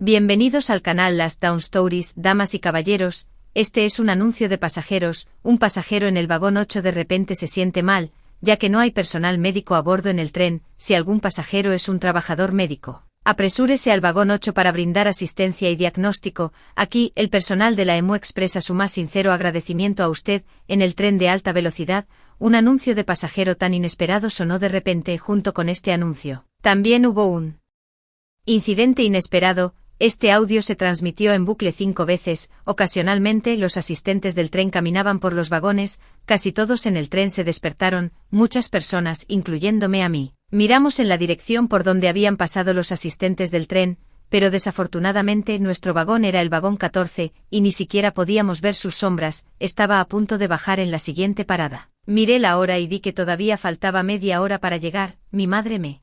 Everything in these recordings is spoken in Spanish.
Bienvenidos al canal Last Down Stories, damas y caballeros. Este es un anuncio de pasajeros. Un pasajero en el vagón 8 de repente se siente mal, ya que no hay personal médico a bordo en el tren. Si algún pasajero es un trabajador médico, apresúrese al vagón 8 para brindar asistencia y diagnóstico. Aquí, el personal de la EMU expresa su más sincero agradecimiento a usted. En el tren de alta velocidad, un anuncio de pasajero tan inesperado sonó de repente. Junto con este anuncio, también hubo un incidente inesperado. Este audio se transmitió en bucle 5 veces. Ocasionalmente, los asistentes del tren caminaban por los vagones. Casi todos en el tren se despertaron. Muchas personas, incluyéndome a mí, miramos en la dirección por donde habían pasado los asistentes del tren, pero desafortunadamente nuestro vagón era el vagón 14, y ni siquiera podíamos ver sus sombras. Estaba a punto de bajar en la siguiente parada. Miré la hora y vi que todavía faltaba media hora para llegar. Mi madre me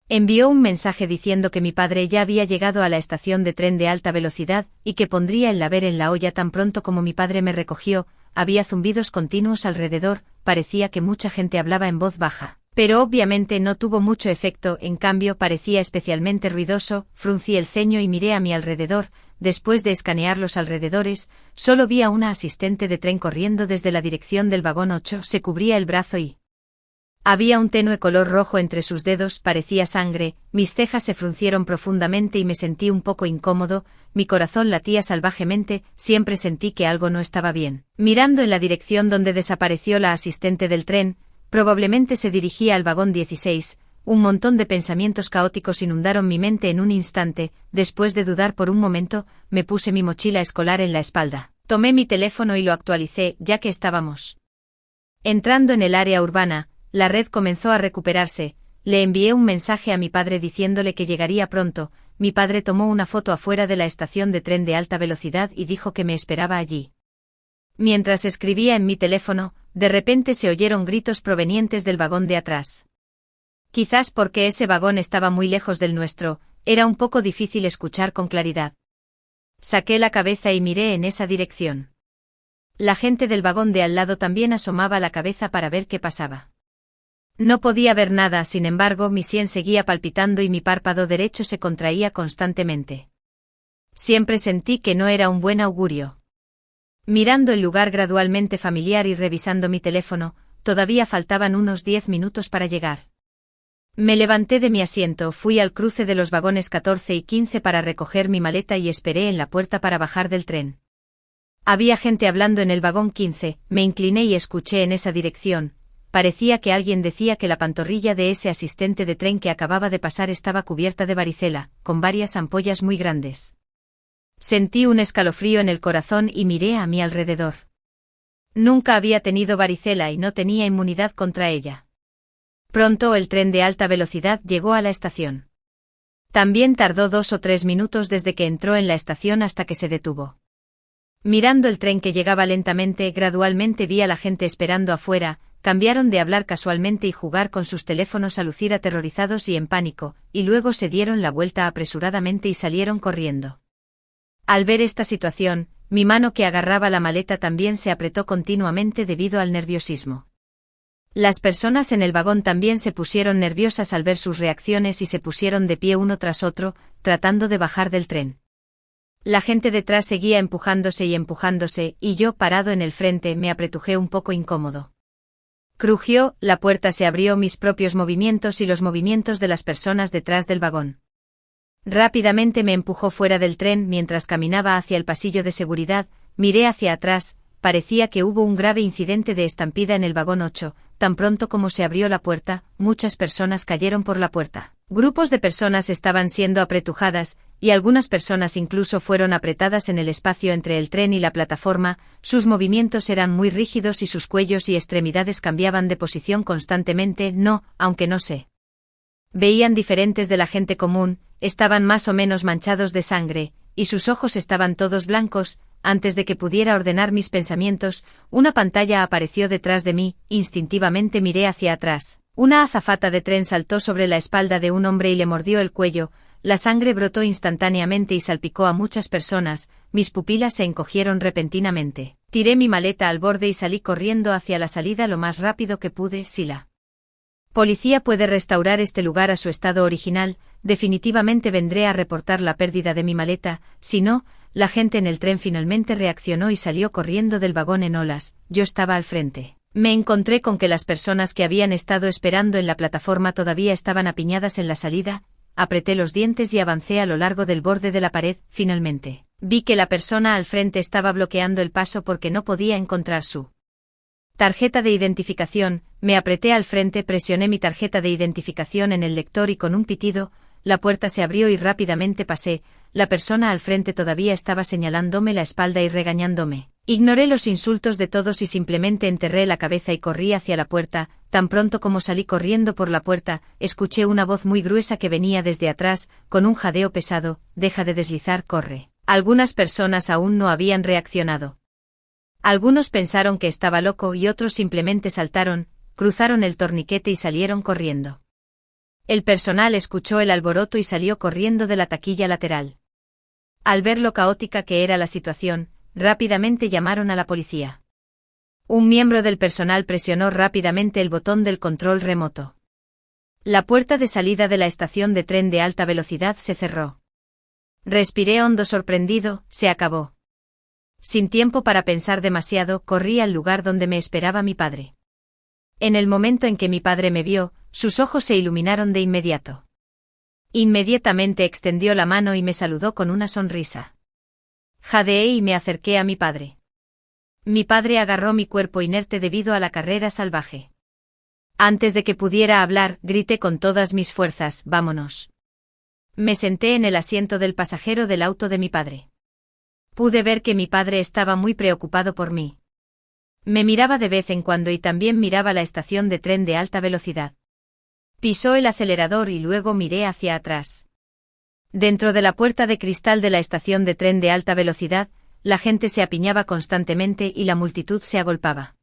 envió un mensaje diciendo que mi padre ya había llegado a la estación de tren de alta velocidad y que pondría el laver en la olla tan pronto como mi padre me recogió. Había zumbidos continuos alrededor. Parecía que mucha gente hablaba en voz baja, pero obviamente no tuvo mucho efecto. En cambio, parecía especialmente ruidoso. Fruncí el ceño y miré a mi alrededor. Después de escanear los alrededores, solo vi a una asistente de tren corriendo desde la dirección del vagón 8. Se cubría el brazo y había un tenue color rojo entre sus dedos. Parecía sangre. Mis cejas se fruncieron profundamente y me sentí un poco incómodo. Mi corazón latía salvajemente. Siempre sentí que algo no estaba bien. Mirando en la dirección donde desapareció la asistente del tren, probablemente se dirigía al vagón 16. Un montón de pensamientos caóticos inundaron mi mente en un instante. Después de dudar por un momento, me puse mi mochila escolar en la espalda. Tomé mi teléfono y lo actualicé, ya que estábamos entrando en el área urbana. La red comenzó a recuperarse. Le envié un mensaje a mi padre diciéndole que llegaría pronto. Mi padre tomó una foto afuera de la estación de tren de alta velocidad y dijo que me esperaba allí. Mientras escribía en mi teléfono, de repente se oyeron gritos provenientes del vagón de atrás. Quizás porque ese vagón estaba muy lejos del nuestro, era un poco difícil escuchar con claridad. Saqué la cabeza y miré en esa dirección. La gente del vagón de al lado también asomaba la cabeza para ver qué pasaba. No podía ver nada. Sin embargo, mi sien seguía palpitando y mi párpado derecho se contraía constantemente. Siempre sentí que no era un buen augurio. Mirando el lugar gradualmente familiar y revisando mi teléfono, todavía faltaban unos 10 minutos para llegar. Me levanté de mi asiento, fui al cruce de los vagones 14 y 15 para recoger mi maleta y esperé en la puerta para bajar del tren. Había gente hablando en el vagón 15, me incliné y escuché en esa dirección. Parecía que alguien decía que la pantorrilla de ese asistente de tren que acababa de pasar estaba cubierta de varicela, con varias ampollas muy grandes. Sentí un escalofrío en el corazón y miré a mi alrededor. Nunca había tenido varicela y no tenía inmunidad contra ella. Pronto el tren de alta velocidad llegó a la estación. También tardó 2 o 3 minutos desde que entró en la estación hasta que se detuvo. Mirando el tren que llegaba lentamente, gradualmente vi a la gente esperando afuera. Cambiaron de hablar casualmente y jugar con sus teléfonos a lucir aterrorizados y en pánico, y luego se dieron la vuelta apresuradamente y salieron corriendo. Al ver esta situación, mi mano que agarraba la maleta también se apretó continuamente debido al nerviosismo. Las personas en el vagón también se pusieron nerviosas al ver sus reacciones y se pusieron de pie uno tras otro, tratando de bajar del tren. La gente detrás seguía empujándose y yo, parado en el frente, me apretujé un poco incómodo. Crujió, la puerta se abrió. Mis propios movimientos y los movimientos de las personas detrás del vagón. Rápidamente me empujó fuera del tren. Mientras caminaba hacia el pasillo de seguridad, miré hacia atrás. Parecía que hubo un grave incidente de estampida en el vagón 8. Tan pronto como se abrió la puerta, muchas personas cayeron por la puerta. Grupos de personas estaban siendo apretujadas, y algunas personas incluso fueron apretadas en el espacio entre el tren y la plataforma. Sus movimientos eran muy rígidos y sus cuellos y extremidades cambiaban de posición constantemente. Aunque no se veían diferentes de la gente común, estaban más o menos manchados de sangre, y sus ojos estaban todos blancos. Antes de que pudiera ordenar mis pensamientos, una pantalla apareció detrás de mí. Instintivamente miré hacia atrás. Una azafata de tren saltó sobre la espalda de un hombre y le mordió el cuello. La sangre brotó instantáneamente y salpicó a muchas personas. Mis pupilas se encogieron repentinamente. Tiré mi maleta al borde y salí corriendo hacia la salida lo más rápido que pude. Si la policía puede restaurar este lugar a su estado original, definitivamente vendré a reportar la pérdida de mi maleta, si no, la gente en el tren finalmente reaccionó y salió corriendo del vagón en olas, yo estaba al frente. Me encontré con que las personas que habían estado esperando en la plataforma todavía estaban apiñadas en la salida, apreté los dientes y avancé a lo largo del borde de la pared, finalmente. Vi que la persona al frente estaba bloqueando el paso porque no podía encontrar su tarjeta de identificación, me apreté al frente, presioné mi tarjeta de identificación en el lector y con un pitido, la puerta se abrió y rápidamente pasé, la persona al frente todavía estaba señalándome la espalda y regañándome. Ignoré los insultos de todos y simplemente enterré la cabeza y corrí hacia la puerta. Tan pronto como salí corriendo por la puerta, escuché una voz muy gruesa que venía desde atrás, con un jadeo pesado: deja de deslizar, corre. Algunas personas aún no habían reaccionado. Algunos pensaron que estaba loco y otros simplemente saltaron, cruzaron el torniquete y salieron corriendo. El personal escuchó el alboroto y salió corriendo de la taquilla lateral. Al ver lo caótica que era la situación, rápidamente llamaron a la policía. Un miembro del personal presionó rápidamente el botón del control remoto. La puerta de salida de la estación de tren de alta velocidad se cerró. Respiré hondo sorprendido, se acabó. Sin tiempo para pensar demasiado, corrí al lugar donde me esperaba mi padre. En el momento en que mi padre me vio, sus ojos se iluminaron de inmediato. Inmediatamente extendió la mano y me saludó con una sonrisa. Jadeé y me acerqué a mi padre. Mi padre agarró mi cuerpo inerte debido a la carrera salvaje. Antes de que pudiera hablar, grité con todas mis fuerzas: vámonos. Me senté en el asiento del pasajero del auto de mi padre. Pude ver que mi padre estaba muy preocupado por mí. Me miraba de vez en cuando y también miraba la estación de tren de alta velocidad. Pisó el acelerador y luego miré hacia atrás. Dentro de la puerta de cristal de la estación de tren de alta velocidad, la gente se apiñaba constantemente y la multitud se agolpaba.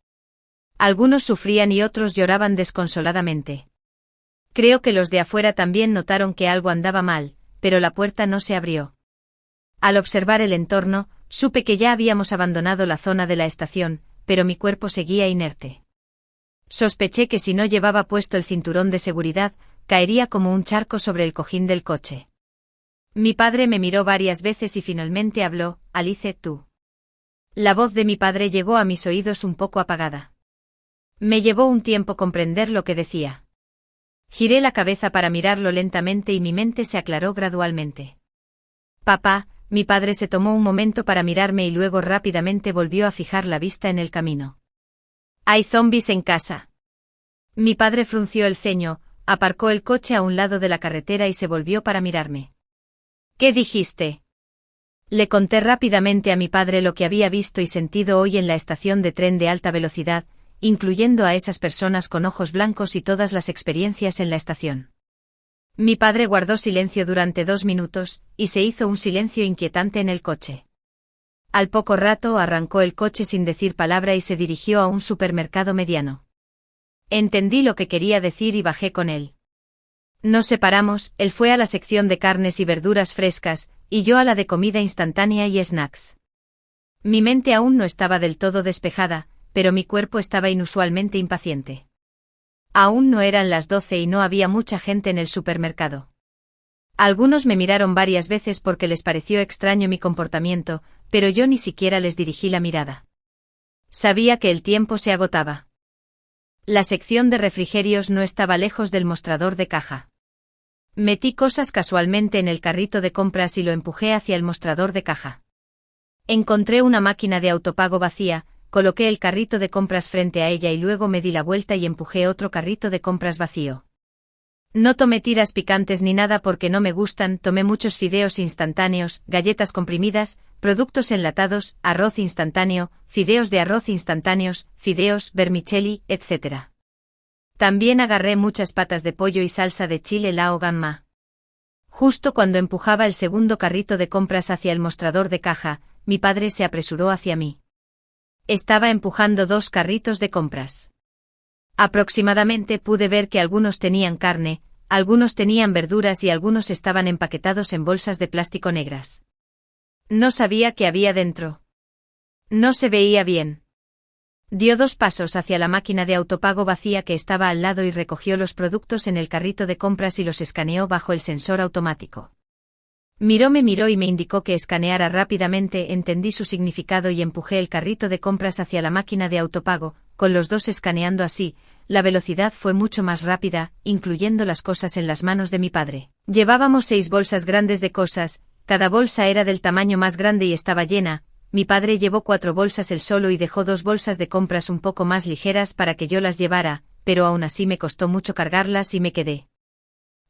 Algunos sufrían y otros lloraban desconsoladamente. Creo que los de afuera también notaron que algo andaba mal, pero la puerta no se abrió. Al observar el entorno, supe que ya habíamos abandonado la zona de la estación, pero mi cuerpo seguía inerte. Sospeché que si no llevaba puesto el cinturón de seguridad, caería como un charco sobre el cojín del coche. Mi padre me miró varias veces y finalmente habló: Alice, tú. La voz de mi padre llegó a mis oídos un poco apagada. Me llevó un tiempo comprender lo que decía. Giré la cabeza para mirarlo lentamente y mi mente se aclaró gradualmente. Papá. Mi padre se tomó un momento para mirarme y luego rápidamente volvió a fijar la vista en el camino. ¿Hay zombies en casa? Mi padre frunció el ceño, aparcó el coche a un lado de la carretera y se volvió para mirarme. ¿Qué dijiste? Le conté rápidamente a mi padre lo que había visto y sentido hoy en la estación de tren de alta velocidad, incluyendo a esas personas con ojos blancos y todas las experiencias en la estación. Mi padre guardó silencio durante 2 minutos, y se hizo un silencio inquietante en el coche. Al poco rato arrancó el coche sin decir palabra y se dirigió a un supermercado mediano. Entendí lo que quería decir y bajé con él. Nos separamos, él fue a la sección de carnes y verduras frescas, y yo a la de comida instantánea y snacks. Mi mente aún no estaba del todo despejada, pero mi cuerpo estaba inusualmente impaciente. Aún no eran las 12 y no había mucha gente en el supermercado. Algunos me miraron varias veces porque les pareció extraño mi comportamiento, pero yo ni siquiera les dirigí la mirada. Sabía que el tiempo se agotaba. La sección de refrigerios no estaba lejos del mostrador de caja. Metí cosas casualmente en el carrito de compras y lo empujé hacia el mostrador de caja. Encontré una máquina de autopago vacía. Coloqué el carrito de compras frente a ella y luego me di la vuelta y empujé otro carrito de compras vacío. No tomé tiras picantes ni nada porque no me gustan, tomé muchos fideos instantáneos, galletas comprimidas, productos enlatados, arroz instantáneo, fideos de arroz instantáneos, fideos, vermicelli, etc. También agarré muchas patas de pollo y salsa de chile lao gamma. Justo cuando empujaba el segundo carrito de compras hacia el mostrador de caja, mi padre se apresuró hacia mí. Estaba empujando 2 carritos de compras. Aproximadamente pude ver que algunos tenían carne, algunos tenían verduras y algunos estaban empaquetados en bolsas de plástico negras. No sabía qué había dentro. No se veía bien. Dio 2 pasos hacia la máquina de autopago vacía que estaba al lado y recogió los productos en el carrito de compras y los escaneó bajo el sensor automático. Me miró y me indicó que escaneara rápidamente. Entendí su significado y empujé el carrito de compras hacia la máquina de autopago, con los dos escaneando así. La velocidad fue mucho más rápida, incluyendo las cosas en las manos de mi padre. Llevábamos 6 bolsas grandes de cosas, cada bolsa era del tamaño más grande y estaba llena. Mi padre llevó 4 bolsas él solo y dejó 2 bolsas de compras un poco más ligeras para que yo las llevara, pero aún así me costó mucho cargarlas y me quedé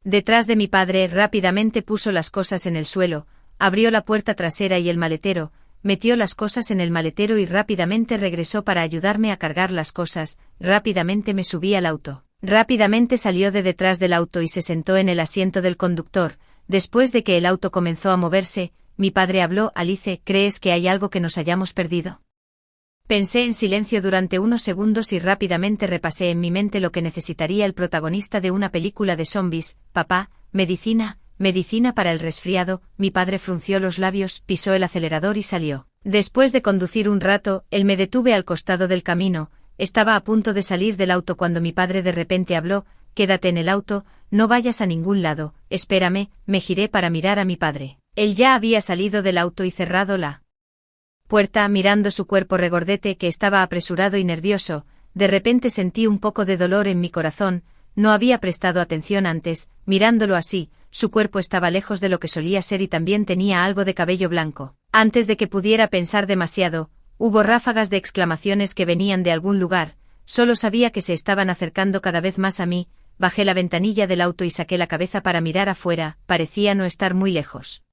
detrás de mi padre. Rápidamente puso las cosas en el suelo, abrió la puerta trasera y el maletero, metió las cosas en el maletero y rápidamente regresó para ayudarme a cargar las cosas. Rápidamente me subí al auto. Rápidamente salió de detrás del auto y se sentó en el asiento del conductor. Después de que el auto comenzó a moverse, mi padre habló: Alice, ¿crees que hay algo que nos hayamos perdido? Pensé en silencio durante unos segundos y rápidamente repasé en mi mente lo que necesitaría el protagonista de una película de zombies. Papá, medicina para el resfriado. Mi padre frunció los labios, pisó el acelerador y salió. Después de conducir un rato, me detuve al costado del camino. Estaba a punto de salir del auto cuando mi padre de repente habló: Quédate en el auto, no vayas a ningún lado, espérame. Me giré para mirar a mi padre. Él ya había salido del auto y cerrado la puerta. Mirando su cuerpo regordete que estaba apresurado y nervioso, de repente sentí un poco de dolor en mi corazón. No había prestado atención antes. Mirándolo así, su cuerpo estaba lejos de lo que solía ser y también tenía algo de cabello blanco. Antes de que pudiera pensar demasiado, hubo ráfagas de exclamaciones que venían de algún lugar. Solo sabía que se estaban acercando cada vez más a mí. Bajé la ventanilla del auto y saqué la cabeza para mirar afuera. Parecía no estar muy lejos.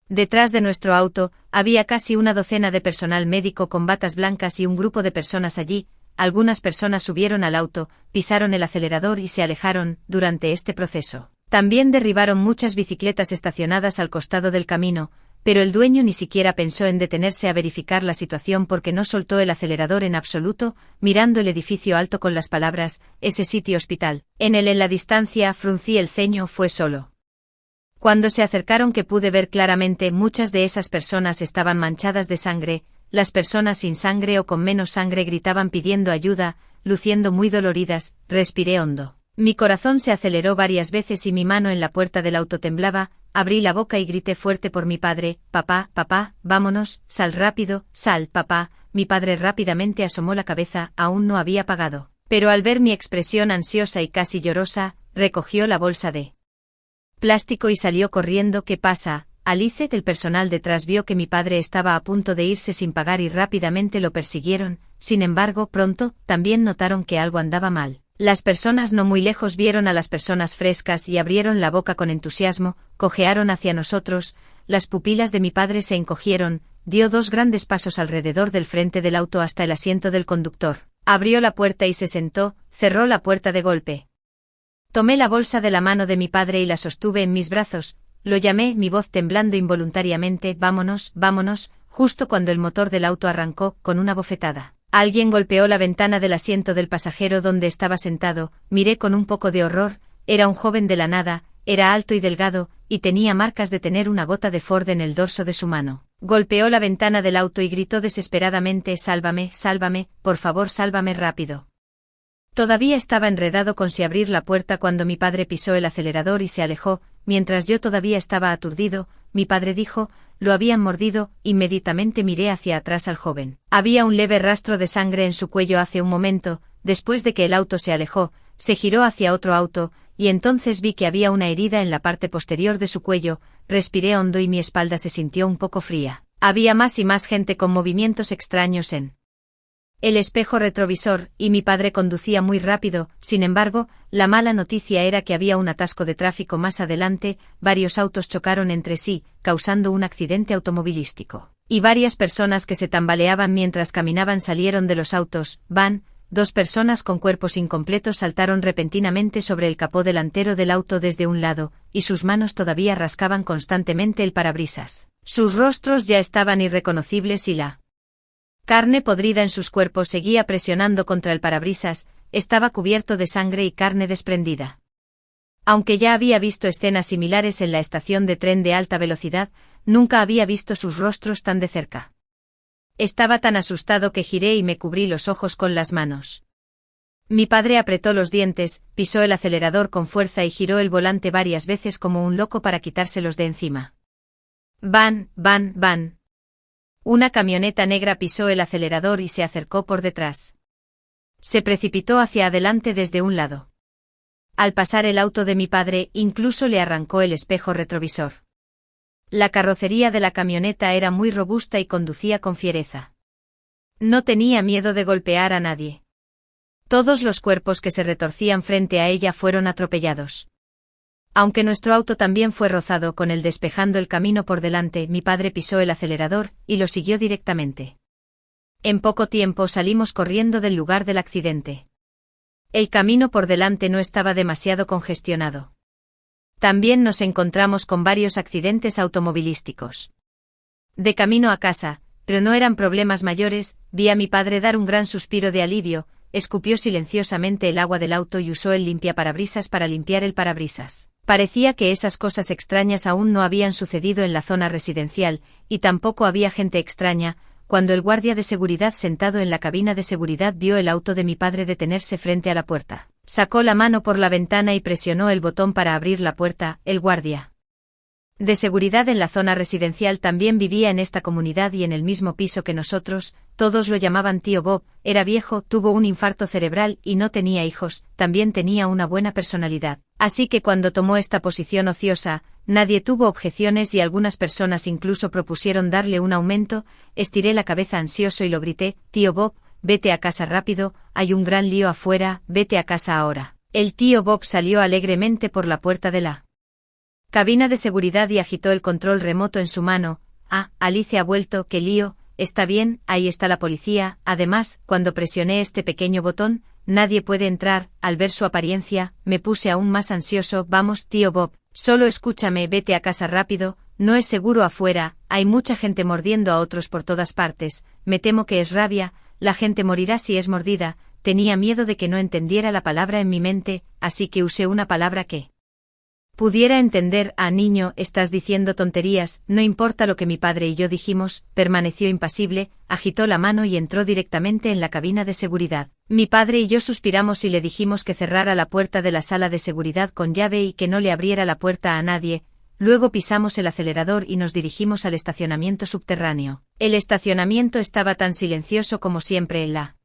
Detrás de nuestro auto, había casi una docena de personal médico con batas blancas y un grupo de personas allí. Algunas personas subieron al auto, pisaron el acelerador y se alejaron. Durante este proceso, también derribaron muchas bicicletas estacionadas al costado del camino, pero el dueño ni siquiera pensó en detenerse a verificar la situación porque no soltó el acelerador en absoluto, mirando el edificio alto con las palabras: ese sitio hospital. En la distancia, fruncí el ceño. Fue solo cuando se acercaron que pude ver claramente. Muchas de esas personas estaban manchadas de sangre. Las personas sin sangre o con menos sangre gritaban pidiendo ayuda, luciendo muy doloridas. Respiré hondo. Mi corazón se aceleró varias veces y mi mano en la puerta del auto temblaba. Abrí la boca y grité fuerte por mi padre: Papá, papá, vámonos, sal rápido, sal, papá. Mi padre rápidamente asomó la cabeza. Aún no había pagado, pero al ver mi expresión ansiosa y casi llorosa, recogió la bolsa de plástico y salió corriendo. ¿Qué pasa, Alice? El personal detrás vio que mi padre estaba a punto de irse sin pagar y rápidamente lo persiguieron. Sin embargo, pronto, también notaron que algo andaba mal. Las personas no muy lejos vieron a las personas frescas y abrieron la boca con entusiasmo, cojearon hacia nosotros. Las pupilas de mi padre se encogieron, dio 2 grandes pasos alrededor del frente del auto hasta el asiento del conductor. Abrió la puerta y se sentó, cerró la puerta de golpe. Tomé la bolsa de la mano de mi padre y la sostuve en mis brazos. Lo llamé, mi voz temblando involuntariamente: vámonos, vámonos. Justo cuando el motor del auto arrancó, con una bofetada, alguien golpeó la ventana del asiento del pasajero donde estaba sentado. Miré con un poco de horror. Era un joven de la nada, era alto y delgado, y tenía marcas de tener una gota de Ford en el dorso de su mano. Golpeó la ventana del auto y gritó desesperadamente: sálvame, sálvame, por favor, sálvame rápido. Todavía estaba enredado con si abrir la puerta cuando mi padre pisó el acelerador y se alejó. Mientras yo todavía estaba aturdido, mi padre dijo: lo habían mordido. Inmediatamente miré hacia atrás al joven. Había un leve rastro de sangre en su cuello hace un momento. Después de que el auto se alejó, se giró hacia otro auto, y entonces vi que había una herida en la parte posterior de su cuello. Respiré hondo y mi espalda se sintió un poco fría. Había más y más gente con movimientos extraños en el espejo retrovisor, y mi padre conducía muy rápido. Sin embargo, la mala noticia era que había un atasco de tráfico más adelante. Varios autos chocaron entre sí, causando un accidente automovilístico. Y varias personas que se tambaleaban mientras caminaban salieron de los autos. 2 personas con cuerpos incompletos saltaron repentinamente sobre el capó delantero del auto desde un lado, y sus manos todavía rascaban constantemente el parabrisas. Sus rostros ya estaban irreconocibles y la carne podrida en sus cuerpos seguía presionando contra el parabrisas. Estaba cubierto de sangre y carne desprendida. Aunque ya había visto escenas similares en la estación de tren de alta velocidad, nunca había visto sus rostros tan de cerca. Estaba tan asustado que giré y me cubrí los ojos con las manos. Mi padre apretó los dientes, pisó el acelerador con fuerza y giró el volante varias veces como un loco para quitárselos de encima. Van, van, van. Una camioneta negra pisó el acelerador y se acercó por detrás. Se precipitó hacia adelante desde un lado. Al pasar el auto de mi padre, incluso le arrancó el espejo retrovisor. La carrocería de la camioneta era muy robusta y conducía con fiereza. No tenía miedo de golpear a nadie. Todos los cuerpos que se retorcían frente a ella fueron atropellados. Aunque nuestro auto también fue rozado con él despejando el camino por delante, mi padre pisó el acelerador y lo siguió directamente. En poco tiempo salimos corriendo del lugar del accidente. El camino por delante no estaba demasiado congestionado. También nos encontramos con varios accidentes automovilísticos. De camino a casa, pero no eran problemas mayores, vi a mi padre dar un gran suspiro de alivio, escupió silenciosamente el agua del auto y usó el limpiaparabrisas para limpiar el parabrisas. Parecía que esas cosas extrañas aún no habían sucedido en la zona residencial, y tampoco había gente extraña. Cuando el guardia de seguridad sentado en la cabina de seguridad vio el auto de mi padre detenerse frente a la puerta, sacó la mano por la ventana y presionó el botón para abrir la puerta. El guardia de seguridad en la zona residencial también vivía en esta comunidad y en el mismo piso que nosotros. Todos lo llamaban tío Bob. Era viejo, tuvo un infarto cerebral y no tenía hijos, también tenía una buena personalidad. Así que cuando tomó esta posición ociosa, nadie tuvo objeciones y algunas personas incluso propusieron darle un aumento. Estiré la cabeza ansioso y lo grité: tío Bob, vete a casa rápido, hay un gran lío afuera, vete a casa ahora. El tío Bob salió alegremente por la puerta de la cabina de seguridad y agitó el control remoto en su mano. Alice ha vuelto, qué lío, está bien, ahí está la policía. Además, cuando presioné este pequeño botón, nadie puede entrar. Al ver su apariencia, me puse aún más ansioso. Vamos, tío Bob, solo escúchame, vete a casa rápido, no es seguro afuera, hay mucha gente mordiendo a otros por todas partes, me temo que es rabia, la gente morirá si es mordida. Tenía miedo de que no entendiera la palabra en mi mente, así que usé una palabra que pudiera entender. Niño, estás diciendo tonterías. No importa lo que mi padre y yo dijimos. Permaneció impasible, agitó la mano y entró directamente en la cabina de seguridad. Mi padre y yo suspiramos y le dijimos que cerrara la puerta de la sala de seguridad con llave y que no le abriera la puerta a nadie. Luego pisamos el acelerador y nos dirigimos al estacionamiento subterráneo. El estacionamiento estaba tan silencioso como siempre en la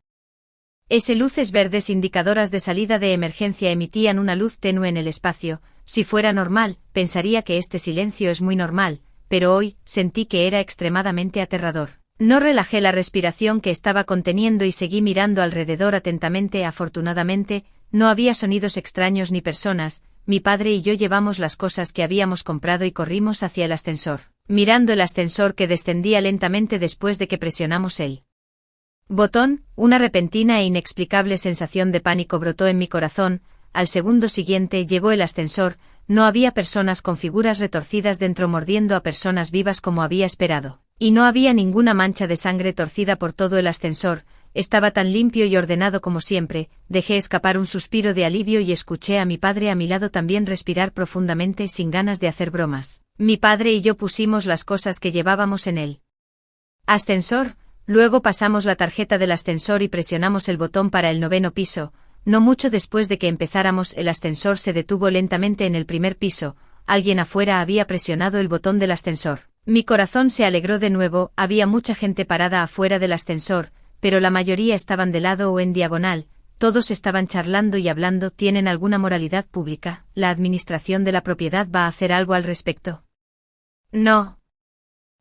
luces verdes indicadoras de salida de emergencia emitían una luz tenue en el espacio. Si fuera normal, pensaría que este silencio es muy normal, pero hoy, sentí que era extremadamente aterrador. No relajé la respiración que estaba conteniendo y seguí mirando alrededor atentamente. Afortunadamente, no había sonidos extraños ni personas. Mi padre y yo llevamos las cosas que habíamos comprado y corrimos hacia el ascensor, mirando el ascensor que descendía lentamente después de que presionamos el botón. Una repentina e inexplicable sensación de pánico brotó en mi corazón. Al segundo siguiente llegó el ascensor, no había personas con figuras retorcidas dentro mordiendo a personas vivas como había esperado, y no había ninguna mancha de sangre torcida por todo el ascensor. Estaba tan limpio y ordenado como siempre. Dejé escapar un suspiro de alivio y escuché a mi padre a mi lado también respirar profundamente sin ganas de hacer bromas. Mi padre y yo pusimos las cosas que llevábamos en el ascensor. Luego pasamos la tarjeta del ascensor y presionamos el botón para el 9º piso. No mucho después de que empezáramos, el ascensor se detuvo lentamente en el primer piso. Alguien afuera había presionado el botón del ascensor. Mi corazón se alegró de nuevo. Había mucha gente parada afuera del ascensor, pero la mayoría estaban de lado o en diagonal. Todos estaban charlando y hablando. ¿Tienen alguna moralidad pública? ¿La administración de la propiedad va a hacer algo al respecto? No.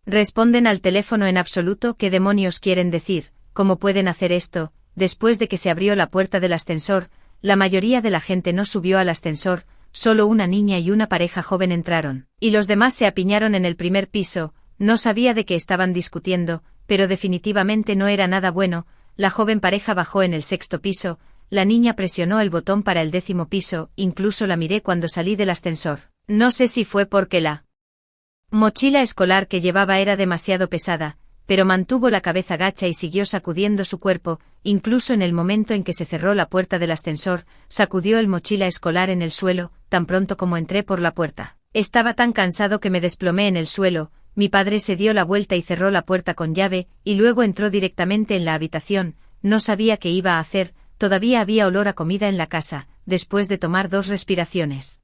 Responden al teléfono en absoluto. ¿Qué demonios quieren decir? ¿Cómo pueden hacer esto? Después de que se abrió la puerta del ascensor, la mayoría de la gente no subió al ascensor, solo una niña y una pareja joven entraron, y los demás se apiñaron en el primer piso. No sabía de qué estaban discutiendo, pero definitivamente no era nada bueno. La joven pareja bajó en el 6º piso, la niña presionó el botón para el 10º piso, incluso la miré cuando salí del ascensor. No sé si fue porque la mochila escolar que llevaba era demasiado pesada, pero mantuvo la cabeza gacha y siguió sacudiendo su cuerpo. Incluso en el momento en que se cerró la puerta del ascensor, sacudió el mochila escolar en el suelo. Tan pronto como entré por la puerta, estaba tan cansado que me desplomé en el suelo. mi padre se dio la vuelta y cerró la puerta con llave, y luego entró directamente en la habitación. No sabía qué iba a hacer, todavía había olor a comida en la casa, después de tomar 2 respiraciones.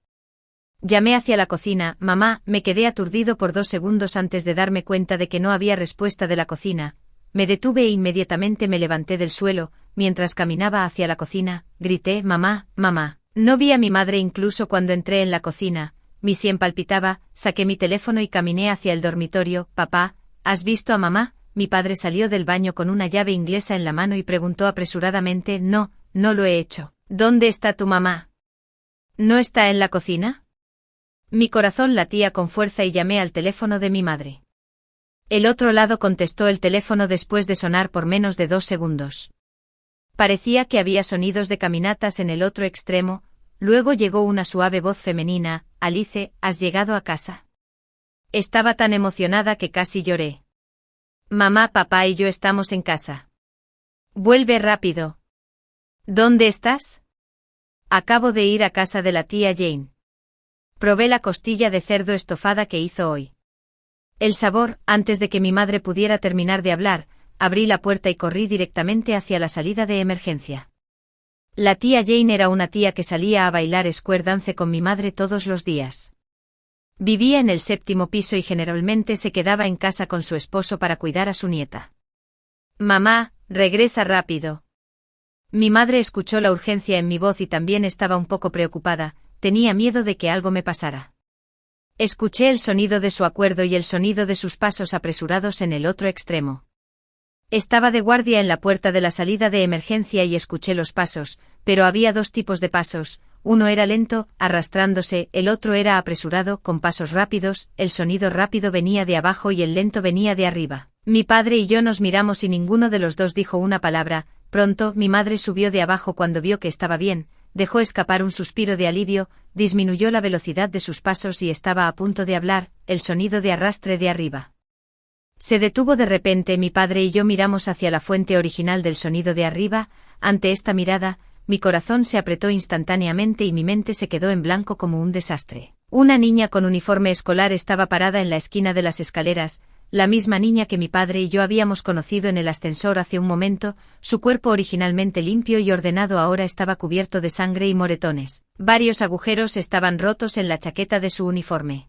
Llamé hacia la cocina, mamá, me quedé aturdido por 2 segundos antes de darme cuenta de que no había respuesta de la cocina. Me detuve e inmediatamente me levanté del suelo, mientras caminaba hacia la cocina, grité, mamá, mamá. No vi a mi madre incluso cuando entré en la cocina, mi sien palpitaba, saqué mi teléfono y caminé hacia el dormitorio. Papá, ¿has visto a mamá? Mi padre salió del baño con una llave inglesa en la mano y preguntó apresuradamente, no, no lo he hecho. ¿Dónde está tu mamá? ¿No está en la cocina? Mi corazón latía con fuerza y llamé al teléfono de mi madre. El otro lado contestó el teléfono después de sonar por menos de 2 segundos. Parecía que había sonidos de caminatas en el otro extremo, luego llegó una suave voz femenina, Alice, ¿has llegado a casa? Estaba tan emocionada que casi lloré. Mamá, papá y yo estamos en casa. Vuelve rápido. ¿Dónde estás? Acabo de ir a casa de la tía Jane. Probé la costilla de cerdo estofada que hizo hoy. El sabor, antes de que mi madre pudiera terminar de hablar, abrí la puerta y corrí directamente hacia la salida de emergencia. La tía Jane era una tía que salía a bailar square dance con mi madre todos los días. Vivía en el 7º piso y generalmente se quedaba en casa con su esposo para cuidar a su nieta. Mamá, regresa rápido. Mi madre escuchó la urgencia en mi voz y también estaba un poco preocupada, tenía miedo de que algo me pasara. Escuché el sonido de su acuerdo y el sonido de sus pasos apresurados en el otro extremo. Estaba de guardia en la puerta de la salida de emergencia y escuché los pasos, pero había 2 tipos de pasos, uno era lento, arrastrándose, el otro era apresurado, con pasos rápidos, el sonido rápido venía de abajo y el lento venía de arriba. Mi padre y yo nos miramos y ninguno de los dos dijo una palabra. Pronto, mi madre subió de abajo cuando vio que estaba bien, dejó escapar un suspiro de alivio, disminuyó la velocidad de sus pasos y estaba a punto de hablar, el sonido de arrastre de arriba. Se detuvo de repente. Mi padre y yo miramos hacia la fuente original del sonido de arriba. Ante esta mirada, mi corazón se apretó instantáneamente y mi mente se quedó en blanco como un desastre. Una niña con uniforme escolar estaba parada en la esquina de las escaleras, la misma niña que mi padre y yo habíamos conocido en el ascensor hace un momento. Su cuerpo originalmente limpio y ordenado ahora estaba cubierto de sangre y moretones. Varios agujeros estaban rotos en la chaqueta de su uniforme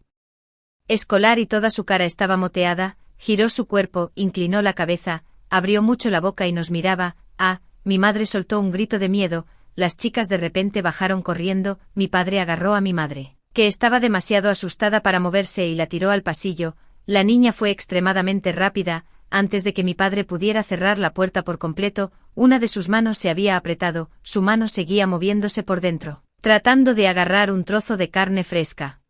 escolar y toda su cara estaba moteada. Giró su cuerpo, inclinó la cabeza, abrió mucho la boca y nos miraba. Mi madre soltó un grito de miedo. Las chicas de repente bajaron corriendo. Mi padre agarró a mi madre, que estaba demasiado asustada para moverse, y la tiró al pasillo. La niña fue extremadamente rápida. Antes de que mi padre pudiera cerrar la puerta por completo, una de sus manos se había apretado, su mano seguía moviéndose por dentro, tratando de agarrar un trozo de carne fresca.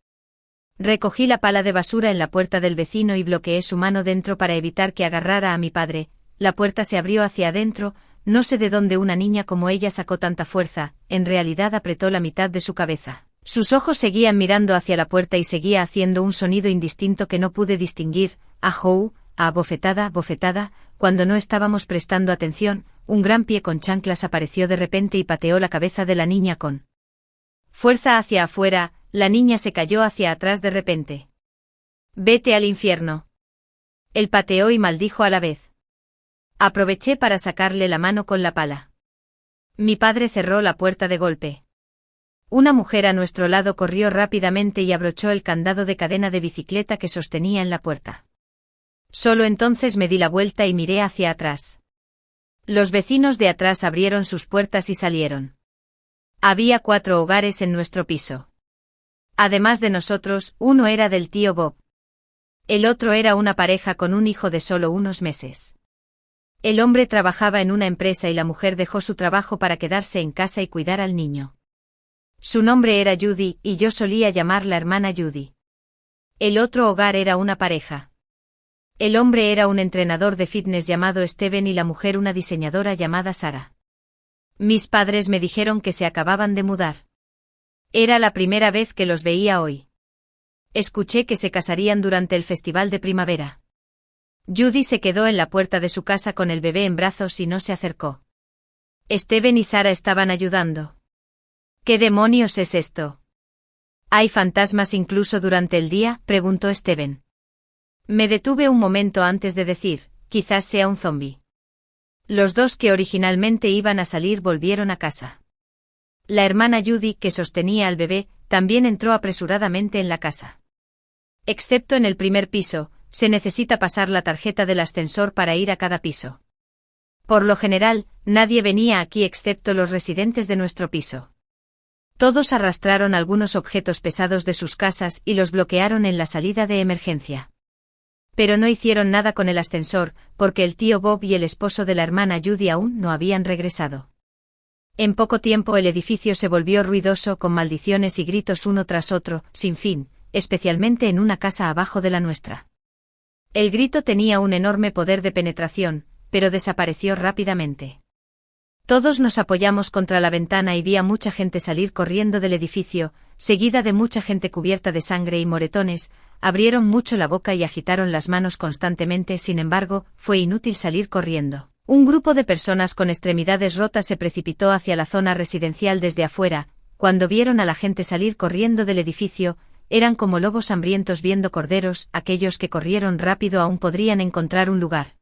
Recogí la pala de basura en la puerta del vecino y bloqueé su mano dentro para evitar que agarrara a mi padre. La puerta se abrió hacia adentro. No sé de dónde una niña como ella sacó tanta fuerza, en realidad apretó la mitad de su cabeza. Sus ojos seguían mirando hacia la puerta y seguía haciendo un sonido indistinto que no pude distinguir. Ahou, bofetada, bofetada. Cuando no estábamos prestando atención, un gran pie con chanclas apareció de repente y pateó la cabeza de la niña con fuerza hacia afuera. La niña se cayó hacia atrás de repente. Vete al infierno. Él pateó y maldijo a la vez. Aproveché para sacarle la mano con la pala. Mi padre cerró la puerta de golpe. Una mujer a nuestro lado corrió rápidamente y abrochó el candado de cadena de bicicleta que sostenía en la puerta. Solo entonces me di la vuelta y miré hacia atrás. Los vecinos de atrás abrieron sus puertas y salieron. Había 4 hogares en nuestro piso. Además de nosotros, uno era del tío Bob. El otro era una pareja con un hijo de solo unos meses. El hombre trabajaba en una empresa y la mujer dejó su trabajo para quedarse en casa y cuidar al niño. Su nombre era Judy, y yo solía llamarla hermana Judy. El otro hogar era una pareja. El hombre era un entrenador de fitness llamado Steven y la mujer una diseñadora llamada Sarah. Mis padres me dijeron que se acababan de mudar. Era la primera vez que los veía hoy. Escuché que se casarían durante el festival de primavera. Judy se quedó en la puerta de su casa con el bebé en brazos y no se acercó. Steven y Sarah estaban ayudando. ¿Qué demonios es esto? ¿Hay fantasmas incluso durante el día?, preguntó Steven. Me detuve un momento antes de decir, quizás sea un zombi. Los dos que originalmente iban a salir volvieron a casa. La hermana Judy, que sostenía al bebé, también entró apresuradamente en la casa. Excepto en el primer piso, se necesita pasar la tarjeta del ascensor para ir a cada piso. Por lo general, nadie venía aquí excepto los residentes de nuestro piso. Todos arrastraron algunos objetos pesados de sus casas y los bloquearon en la salida de emergencia. Pero no hicieron nada con el ascensor, porque el tío Bob y el esposo de la hermana Judy aún no habían regresado. En poco tiempo el edificio se volvió ruidoso con maldiciones y gritos uno tras otro, sin fin, especialmente en una casa abajo de la nuestra. El grito tenía un enorme poder de penetración, pero desapareció rápidamente. Todos nos apoyamos contra la ventana y vi a mucha gente salir corriendo del edificio, seguida de mucha gente cubierta de sangre y moretones. Abrieron mucho la boca y agitaron las manos constantemente, sin embargo, fue inútil salir corriendo. Un grupo de personas con extremidades rotas se precipitó hacia la zona residencial desde afuera. Cuando vieron a la gente salir corriendo del edificio, eran como lobos hambrientos viendo corderos. Aquellos que corrieron rápido aún podrían encontrar un lugar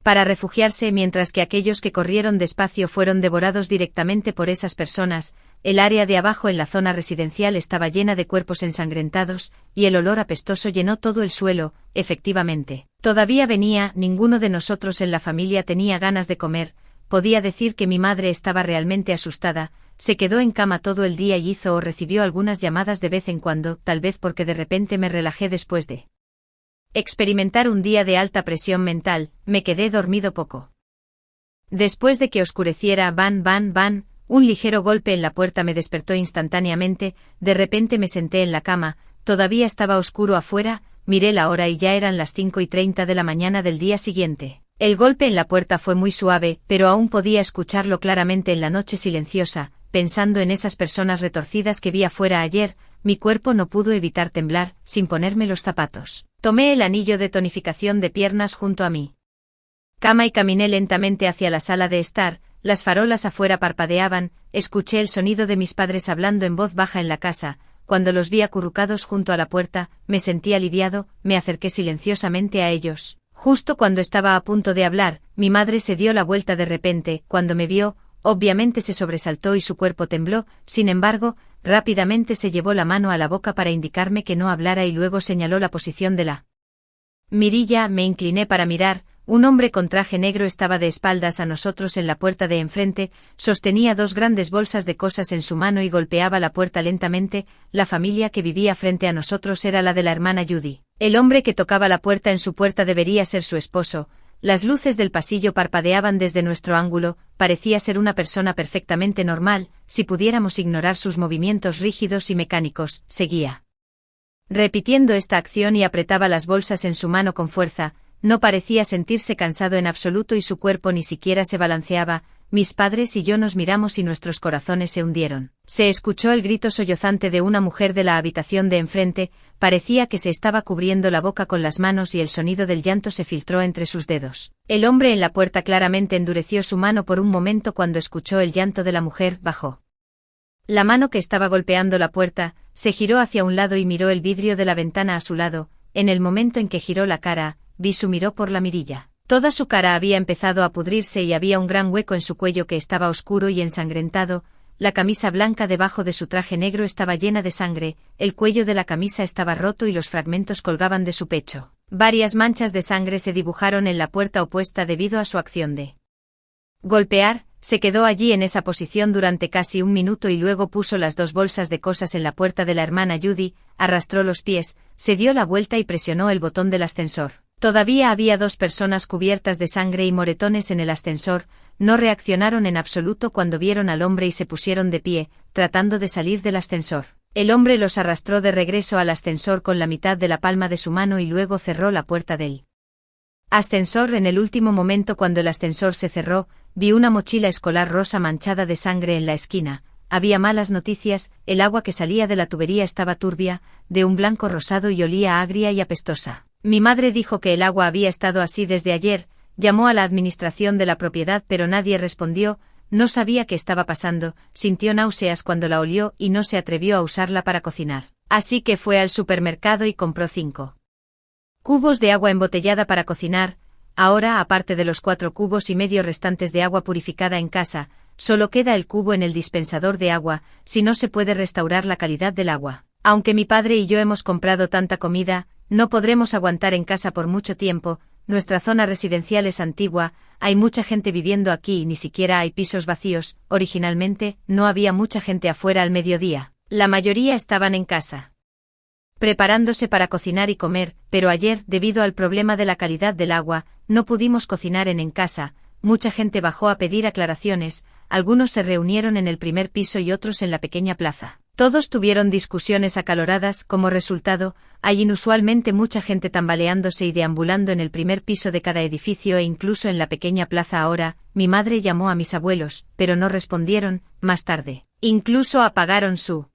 para refugiarse, mientras que aquellos que corrieron despacio fueron devorados directamente por esas personas. El área de abajo en la zona residencial estaba llena de cuerpos ensangrentados, y el olor apestoso llenó todo el suelo. Efectivamente, todavía venía. Ninguno de nosotros en la familia tenía ganas de comer. Podía decir que mi madre estaba realmente asustada. Se quedó en cama todo el día y hizo o recibió algunas llamadas de vez en cuando, tal vez porque de repente me relajé después de experimentar un día de alta presión mental. Me quedé dormido poco. Después de que oscureciera, van, un ligero golpe en la puerta me despertó instantáneamente. De repente me senté en la cama, todavía estaba oscuro afuera, miré la hora y ya eran las 5:30 de la mañana del día siguiente. El golpe en la puerta fue muy suave, pero aún podía escucharlo claramente en la noche silenciosa. Pensando en esas personas retorcidas que vi afuera ayer, mi cuerpo no pudo evitar temblar. Sin ponerme los zapatos, tomé el anillo de tonificación de piernas junto a mí cama y caminé lentamente hacia la sala de estar. Las farolas afuera parpadeaban, escuché el sonido de mis padres hablando en voz baja en la casa. Cuando los vi acurrucados junto a la puerta, me sentí aliviado. Me acerqué silenciosamente a ellos. Justo cuando estaba a punto de hablar, mi madre se dio la vuelta de repente. Cuando me vio, obviamente se sobresaltó y su cuerpo tembló. Sin embargo, rápidamente se llevó la mano a la boca para indicarme que no hablara y luego señaló la posición de la mirilla. Me incliné para mirar. Un hombre con traje negro estaba de espaldas a nosotros en la puerta de enfrente, sostenía dos grandes bolsas de cosas en su mano y golpeaba la puerta lentamente. La familia que vivía frente a nosotros era la de la hermana Judy. El hombre que tocaba la puerta en su puerta debería ser su esposo. Las luces del pasillo parpadeaban desde nuestro ángulo. Parecía ser una persona perfectamente normal, si pudiéramos ignorar sus movimientos rígidos y mecánicos. Seguía repitiendo esta acción y apretaba las bolsas en su mano con fuerza. No parecía sentirse cansado en absoluto y su cuerpo ni siquiera se balanceaba. Mis padres y yo nos miramos y nuestros corazones se hundieron. Se escuchó el grito sollozante de una mujer de la habitación de enfrente. Parecía que se estaba cubriendo la boca con las manos y el sonido del llanto se filtró entre sus dedos. El hombre en la puerta claramente endureció su mano por un momento cuando escuchó el llanto de la mujer. Bajó la mano que estaba golpeando la puerta, se giró hacia un lado y miró el vidrio de la ventana a su lado. En el momento en que giró la cara, Bisu miró por la mirilla. Toda su cara había empezado a pudrirse y había un gran hueco en su cuello que estaba oscuro y ensangrentado. La camisa blanca debajo de su traje negro estaba llena de sangre, el cuello de la camisa estaba roto y los fragmentos colgaban de su pecho. Varias manchas de sangre se dibujaron en la puerta opuesta debido a su acción de golpear. Se quedó allí en esa posición durante casi un minuto y luego puso las dos bolsas de cosas en la puerta de la hermana Judy, arrastró los pies, se dio la vuelta y presionó el botón del ascensor. Todavía había dos personas cubiertas de sangre y moretones en el ascensor. No reaccionaron en absoluto cuando vieron al hombre y se pusieron de pie, tratando de salir del ascensor. El hombre los arrastró de regreso al ascensor con la mitad de la palma de su mano y luego cerró la puerta del ascensor. En el último momento, cuando el ascensor se cerró, vi una mochila escolar rosa manchada de sangre en la esquina. Había malas noticias. El agua que salía de la tubería estaba turbia, de un blanco rosado y olía agria y apestosa. Mi madre dijo que el agua había estado así desde ayer. Llamó a la administración de la propiedad pero nadie respondió. No sabía qué estaba pasando. Sintió náuseas cuando la olió y no se atrevió a usarla para cocinar. Así que fue al supermercado y compró 5 Cubos de agua embotellada para cocinar. Ahora, aparte de los 4,5 cubos restantes de agua purificada en casa, solo queda el cubo en el dispensador de agua, si no se puede restaurar la calidad del agua. Aunque mi padre y yo hemos comprado tanta comida, no podremos aguantar en casa por mucho tiempo. Nuestra zona residencial es antigua, hay mucha gente viviendo aquí y ni siquiera hay pisos vacíos. Originalmente, no había mucha gente afuera al mediodía. La mayoría estaban en casa, preparándose para cocinar y comer, pero ayer, debido al problema de la calidad del agua, no pudimos cocinar en casa. Mucha gente bajó a pedir aclaraciones, algunos se reunieron en el primer piso y otros en la pequeña plaza. Todos tuvieron discusiones acaloradas. Como resultado, hay inusualmente mucha gente tambaleándose y deambulando en el primer piso de cada edificio e incluso en la pequeña plaza ahora. Mi madre llamó a mis abuelos, pero no respondieron. Más tarde, incluso apagaron su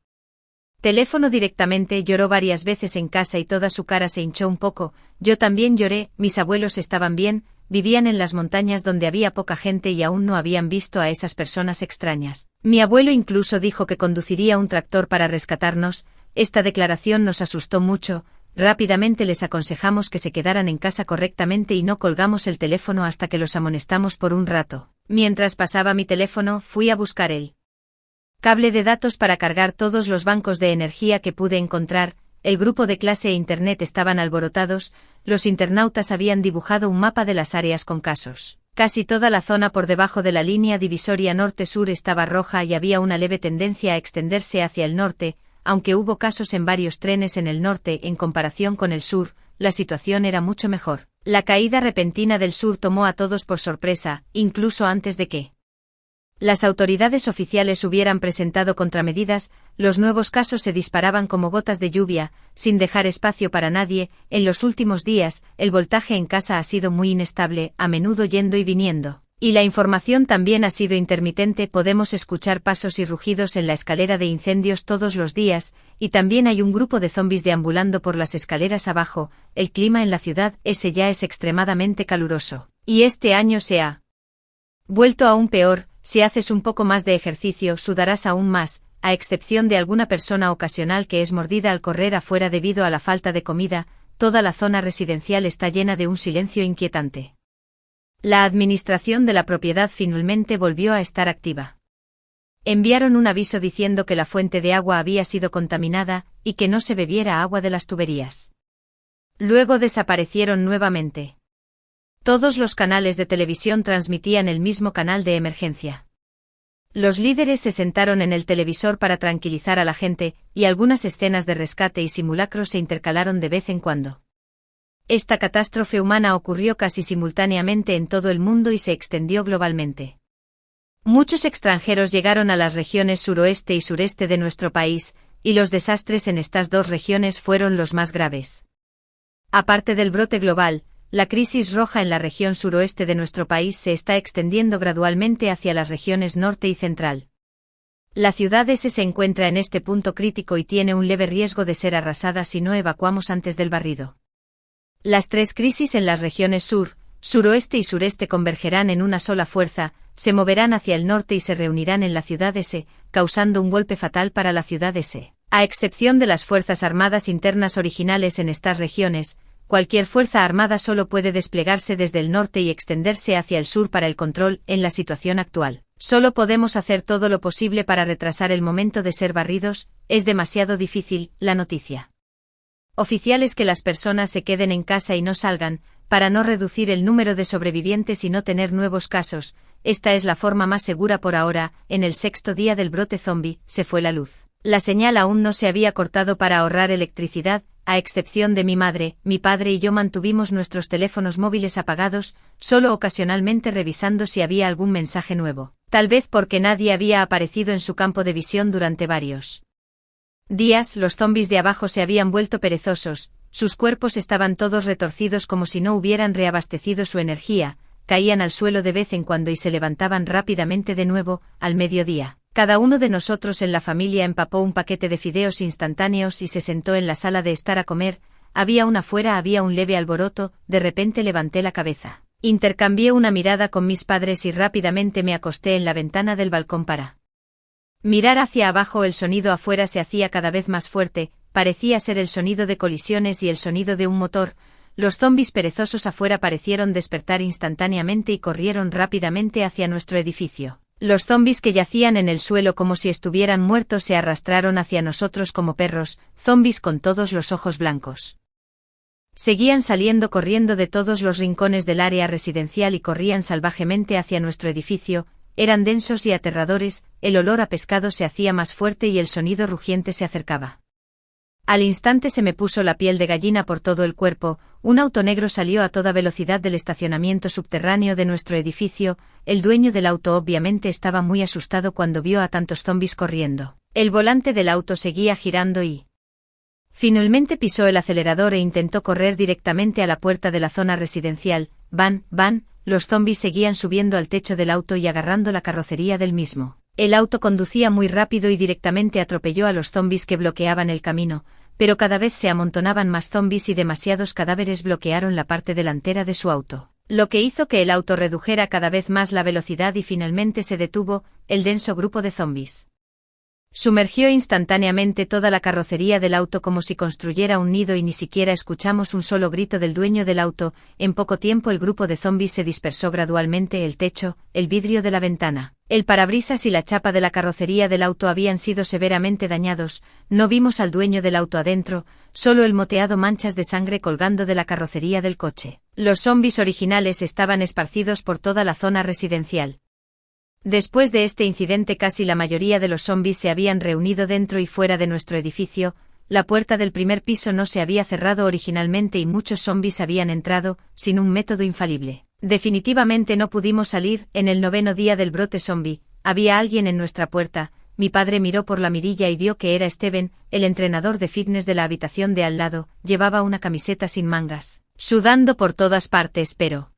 teléfono directamente. Lloró varias veces en casa y toda su cara se hinchó un poco. Yo también lloré. Mis abuelos estaban bien, vivían en las montañas donde había poca gente y aún no habían visto a esas personas extrañas. Mi abuelo incluso dijo que conduciría un tractor para rescatarnos. Esta declaración nos asustó mucho. Rápidamente les aconsejamos que se quedaran en casa correctamente y no colgamos el teléfono hasta que los amonestamos por un rato. Mientras pasaba mi teléfono, fui a buscar el cable de datos para cargar todos los bancos de energía que pude encontrar. El grupo de clase e internet estaban alborotados. Los internautas habían dibujado un mapa de las áreas con casos. Casi toda la zona por debajo de la línea divisoria norte-sur estaba roja y había una leve tendencia a extenderse hacia el norte. Aunque hubo casos en varios trenes en el norte en comparación con el sur, la situación era mucho mejor. La caída repentina del sur tomó a todos por sorpresa, incluso antes de que las autoridades oficiales hubieran presentado contramedidas. Los nuevos casos se disparaban como gotas de lluvia, sin dejar espacio para nadie. En los últimos días, el voltaje en casa ha sido muy inestable, a menudo yendo y viniendo. Y la información también ha sido intermitente. Podemos escuchar pasos y rugidos en la escalera de incendios todos los días, y también hay un grupo de zombis deambulando por las escaleras abajo. El clima en la ciudad ese ya es extremadamente caluroso. Y este año se ha vuelto aún peor. Si haces un poco más de ejercicio, sudarás aún más, a excepción de alguna persona ocasional que es mordida al correr afuera debido a la falta de comida. Toda la zona residencial está llena de un silencio inquietante. La administración de la propiedad finalmente volvió a estar activa. Enviaron un aviso diciendo que la fuente de agua había sido contaminada y que no se bebiera agua de las tuberías. Luego desaparecieron nuevamente. Todos los canales de televisión transmitían el mismo canal de emergencia. Los líderes se sentaron en el televisor para tranquilizar a la gente, y algunas escenas de rescate y simulacros se intercalaron de vez en cuando. Esta catástrofe humana ocurrió casi simultáneamente en todo el mundo y se extendió globalmente. Muchos extranjeros llegaron a las regiones suroeste y sureste de nuestro país, y los desastres en estas dos regiones fueron los más graves. Aparte del brote global, la crisis roja en la región suroeste de nuestro país se está extendiendo gradualmente hacia las regiones norte y central. La ciudad se encuentra en este punto crítico y tiene un leve riesgo de ser arrasada si no evacuamos antes del barrido. Las tres crisis en las regiones sur, suroeste y sureste convergerán en una sola fuerza, se moverán hacia el norte y se reunirán en la ciudad causando un golpe fatal para la ciudad A excepción de las fuerzas armadas internas originales en estas regiones, cualquier fuerza armada solo puede desplegarse desde el norte y extenderse hacia el sur para el control. En la situación actual, solo podemos hacer todo lo posible para retrasar el momento de ser barridos. Es demasiado difícil. La noticia oficial es que las personas se queden en casa y no salgan, para no reducir el número de sobrevivientes y no tener nuevos casos. Esta es la forma más segura por ahora. En el 6º día del brote zombie, se fue la luz. La señal aún no se había cortado para ahorrar electricidad. A excepción de mi madre, mi padre y yo mantuvimos nuestros teléfonos móviles apagados, solo ocasionalmente revisando si había algún mensaje nuevo. Tal vez porque nadie había aparecido en su campo de visión durante varios días. Los zombis de abajo se habían vuelto perezosos, sus cuerpos estaban todos retorcidos como si no hubieran reabastecido su energía, caían al suelo de vez en cuando y se levantaban rápidamente de nuevo. Al mediodía, cada uno de nosotros en la familia empapó un paquete de fideos instantáneos y se sentó en la sala de estar a comer. Había un leve alboroto. De repente levanté la cabeza. Intercambié una mirada con mis padres y rápidamente me acosté en la ventana del balcón para mirar hacia abajo. El sonido afuera se hacía cada vez más fuerte, parecía ser el sonido de colisiones y el sonido de un motor. Los zombis perezosos afuera parecieron despertar instantáneamente y corrieron rápidamente hacia nuestro edificio. Los zombis que yacían en el suelo como si estuvieran muertos se arrastraron hacia nosotros como perros, zombis con todos los ojos blancos. Seguían saliendo corriendo de todos los rincones del área residencial y corrían salvajemente hacia nuestro edificio, eran densos y aterradores, el olor a pescado se hacía más fuerte y el sonido rugiente se acercaba. Al instante se me puso la piel de gallina por todo el cuerpo, un auto negro salió a toda velocidad del estacionamiento subterráneo de nuestro edificio, el dueño del auto obviamente estaba muy asustado cuando vio a tantos zombis corriendo. El volante del auto seguía girando y finalmente pisó el acelerador e intentó correr directamente a la puerta de la zona residencial. Van, los zombis seguían subiendo al techo del auto y agarrando la carrocería del mismo. El auto conducía muy rápido y directamente atropelló a los zombis que bloqueaban el camino, pero cada vez se amontonaban más zombis y demasiados cadáveres bloquearon la parte delantera de su auto, lo que hizo que el auto redujera cada vez más la velocidad y finalmente se detuvo, el denso grupo de zombis sumergió instantáneamente toda la carrocería del auto como si construyera un nido y ni siquiera escuchamos un solo grito del dueño del auto. En poco tiempo el grupo de zombis se dispersó gradualmente, el techo, el vidrio de la ventana, el parabrisas y la chapa de la carrocería del auto habían sido severamente dañados, no vimos al dueño del auto adentro, solo el moteado manchas de sangre colgando de la carrocería del coche. Los zombis originales estaban esparcidos por toda la zona residencial. Después de este incidente casi la mayoría de los zombis se habían reunido dentro y fuera de nuestro edificio, la puerta del primer piso no se había cerrado originalmente y muchos zombis habían entrado, sin un método infalible. Definitivamente no pudimos salir. En el 9º día del brote zombie, había alguien en nuestra puerta. Mi padre miró por la mirilla y vio que era Steven, el entrenador de fitness de la habitación de al lado, llevaba una camiseta sin mangas, sudando por todas partes pero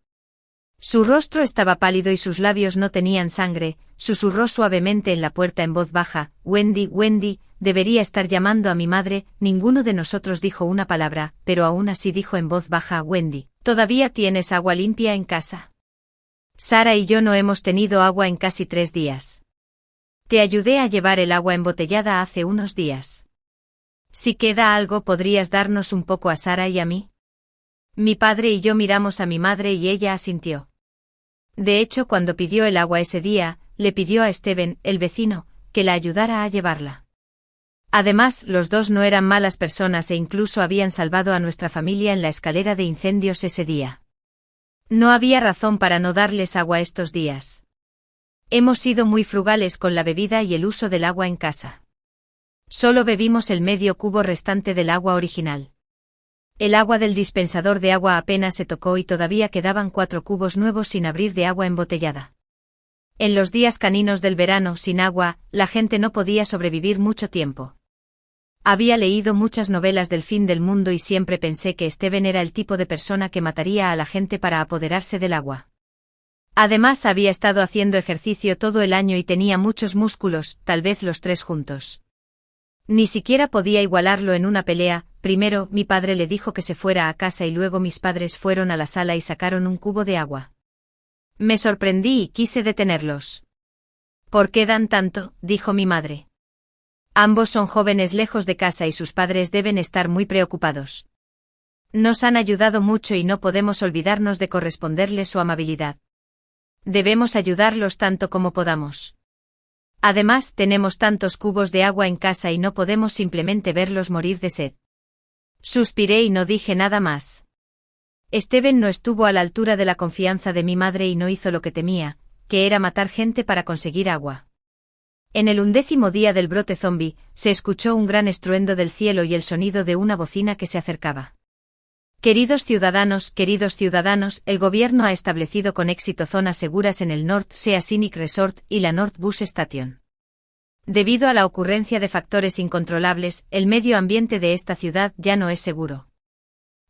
su rostro estaba pálido y sus labios no tenían sangre. Susurró suavemente en la puerta en voz baja: Wendy, debería estar llamando a mi madre. Ninguno de nosotros dijo una palabra, pero aún así dijo en voz baja: Wendy, ¿todavía tienes agua limpia en casa? Sara y yo no hemos tenido agua en casi 3 días. Te ayudé a llevar el agua embotellada hace unos días. Si queda algo, ¿podrías darnos un poco a Sara y a mí? Mi padre y yo miramos a mi madre y ella asintió. De hecho, cuando pidió el agua ese día, le pidió a Steven, el vecino, que la ayudara a llevarla. Además, los dos no eran malas personas e incluso habían salvado a nuestra familia en la escalera de incendios ese día. No había razón para no darles agua estos días. Hemos sido muy frugales con la bebida y el uso del agua en casa. Solo bebimos el medio cubo restante del agua original. El agua del dispensador de agua apenas se tocó y todavía quedaban 4 cubos nuevos sin abrir de agua embotellada. En los días caninos del verano, sin agua, la gente no podía sobrevivir mucho tiempo. Había leído muchas novelas del fin del mundo y siempre pensé que Steven era el tipo de persona que mataría a la gente para apoderarse del agua. Además, había estado haciendo ejercicio todo el año y tenía muchos músculos, tal vez los 3 juntos. Ni siquiera podía igualarlo en una pelea. Primero, mi padre le dijo que se fuera a casa y luego mis padres fueron a la sala y sacaron un cubo de agua. Me sorprendí y quise detenerlos. ¿Por qué dan tanto?, dijo mi madre. Ambos son jóvenes lejos de casa y sus padres deben estar muy preocupados. Nos han ayudado mucho y no podemos olvidarnos de corresponderles su amabilidad. Debemos ayudarlos tanto como podamos. Además, tenemos tantos cubos de agua en casa y no podemos simplemente verlos morir de sed. Suspiré y no dije nada más. Steven no estuvo a la altura de la confianza de mi madre y no hizo lo que temía, que era matar gente para conseguir agua. En el 11º día del brote zombie, se escuchó un gran estruendo del cielo y el sonido de una bocina que se acercaba. Queridos ciudadanos, el gobierno ha establecido con éxito zonas seguras en el North Sea Scenic Resort y la North Bus Station. Debido a la ocurrencia de factores incontrolables, el medio ambiente de esta ciudad ya no es seguro.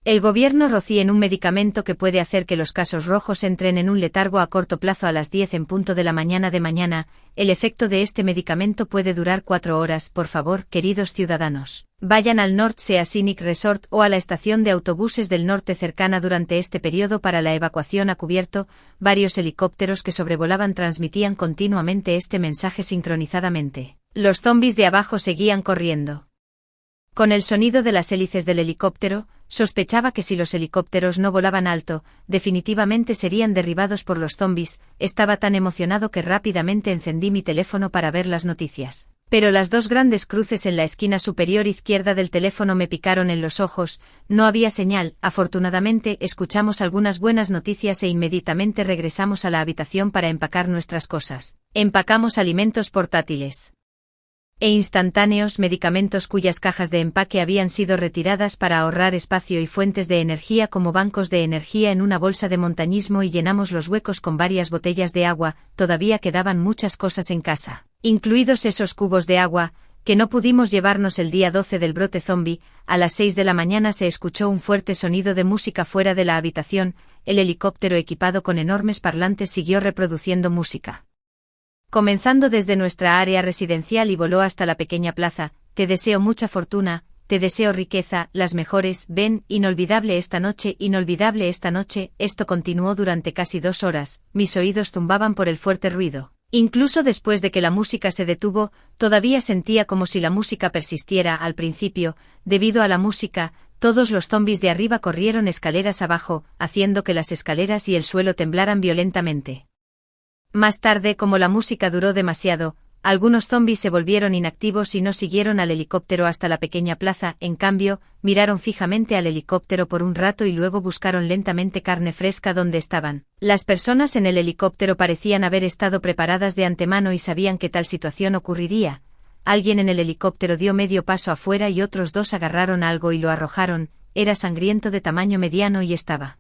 El gobierno rocía en un medicamento que puede hacer que los casos rojos entren en un letargo a corto plazo a las 10 en punto de la mañana. El efecto de este medicamento puede durar 4 horas. Por favor, queridos ciudadanos, vayan al North Sea Scenic Resort o a la estación de autobuses del norte cercana durante este periodo para la evacuación a cubierto. Varios helicópteros que sobrevolaban transmitían continuamente este mensaje sincronizadamente. Los zombis de abajo seguían corriendo. Con el sonido de las hélices del helicóptero, Sospechaba que si los helicópteros no volaban alto, definitivamente serían derribados por los zombis. Estaba tan emocionado que rápidamente encendí mi teléfono para ver las noticias. Pero las dos grandes cruces en la esquina superior izquierda del teléfono me picaron en los ojos. No había señal. Afortunadamente, escuchamos algunas buenas noticias e inmediatamente regresamos a la habitación para empacar nuestras cosas. Empacamos alimentos portátiles e instantáneos, medicamentos cuyas cajas de empaque habían sido retiradas para ahorrar espacio, y fuentes de energía como bancos de energía en una bolsa de montañismo, y llenamos los huecos con varias botellas de agua. Todavía quedaban muchas cosas en casa, incluidos esos cubos de agua, que no pudimos llevarnos el día 12 del brote zombie. A las 6 de la mañana se escuchó un fuerte sonido de música fuera de la habitación. El helicóptero equipado con enormes parlantes siguió reproduciendo música, comenzando desde nuestra área residencial y voló hasta la pequeña plaza. Te deseo mucha fortuna, te deseo riqueza, las mejores, ven, inolvidable esta noche, inolvidable esta noche. Esto continuó durante casi 2 horas, mis oídos zumbaban por el fuerte ruido. Incluso después de que la música se detuvo, todavía sentía como si la música persistiera. Al principio, debido a la música, todos los zombis de arriba corrieron escaleras abajo, haciendo que las escaleras y el suelo temblaran violentamente. Más tarde, como la música duró demasiado, algunos zombis se volvieron inactivos y no siguieron al helicóptero hasta la pequeña plaza. En cambio, miraron fijamente al helicóptero por un rato y luego buscaron lentamente carne fresca donde estaban. Las personas en el helicóptero parecían haber estado preparadas de antemano y sabían que tal situación ocurriría. Alguien en el helicóptero dio medio paso afuera y otros 2 agarraron algo y lo arrojaron. Era sangriento, de tamaño mediano, y estaba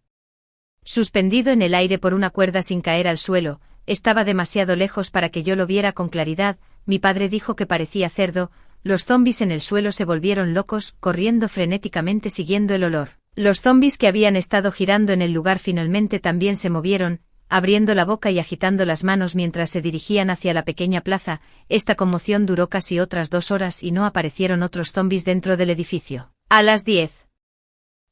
suspendido en el aire por una cuerda sin caer al suelo. Estaba demasiado lejos para que yo lo viera con claridad. Mi padre dijo que parecía cerdo. Los zombis en el suelo se volvieron locos, corriendo frenéticamente siguiendo el olor. Los zombis que habían estado girando en el lugar finalmente también se movieron, abriendo la boca y agitando las manos mientras se dirigían hacia la pequeña plaza. Esta conmoción duró casi otras 2 horas y no aparecieron otros zombis dentro del edificio. A las 10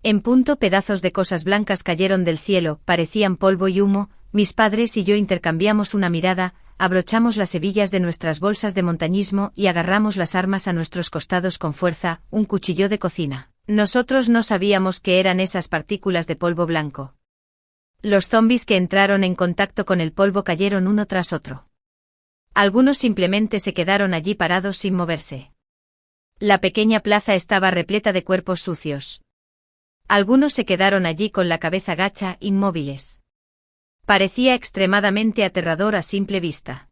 en punto, pedazos de cosas blancas cayeron del cielo, parecían polvo y humo. Mis padres y yo intercambiamos una mirada, abrochamos las hebillas de nuestras bolsas de montañismo y agarramos las armas a nuestros costados con fuerza. Un cuchillo de cocina. Nosotros no sabíamos qué eran esas partículas de polvo blanco. Los zombis que entraron en contacto con el polvo cayeron uno tras otro. Algunos simplemente se quedaron allí parados sin moverse. La pequeña plaza estaba repleta de cuerpos sucios. Algunos se quedaron allí con la cabeza gacha, inmóviles. Parecía extremadamente aterrador a simple vista.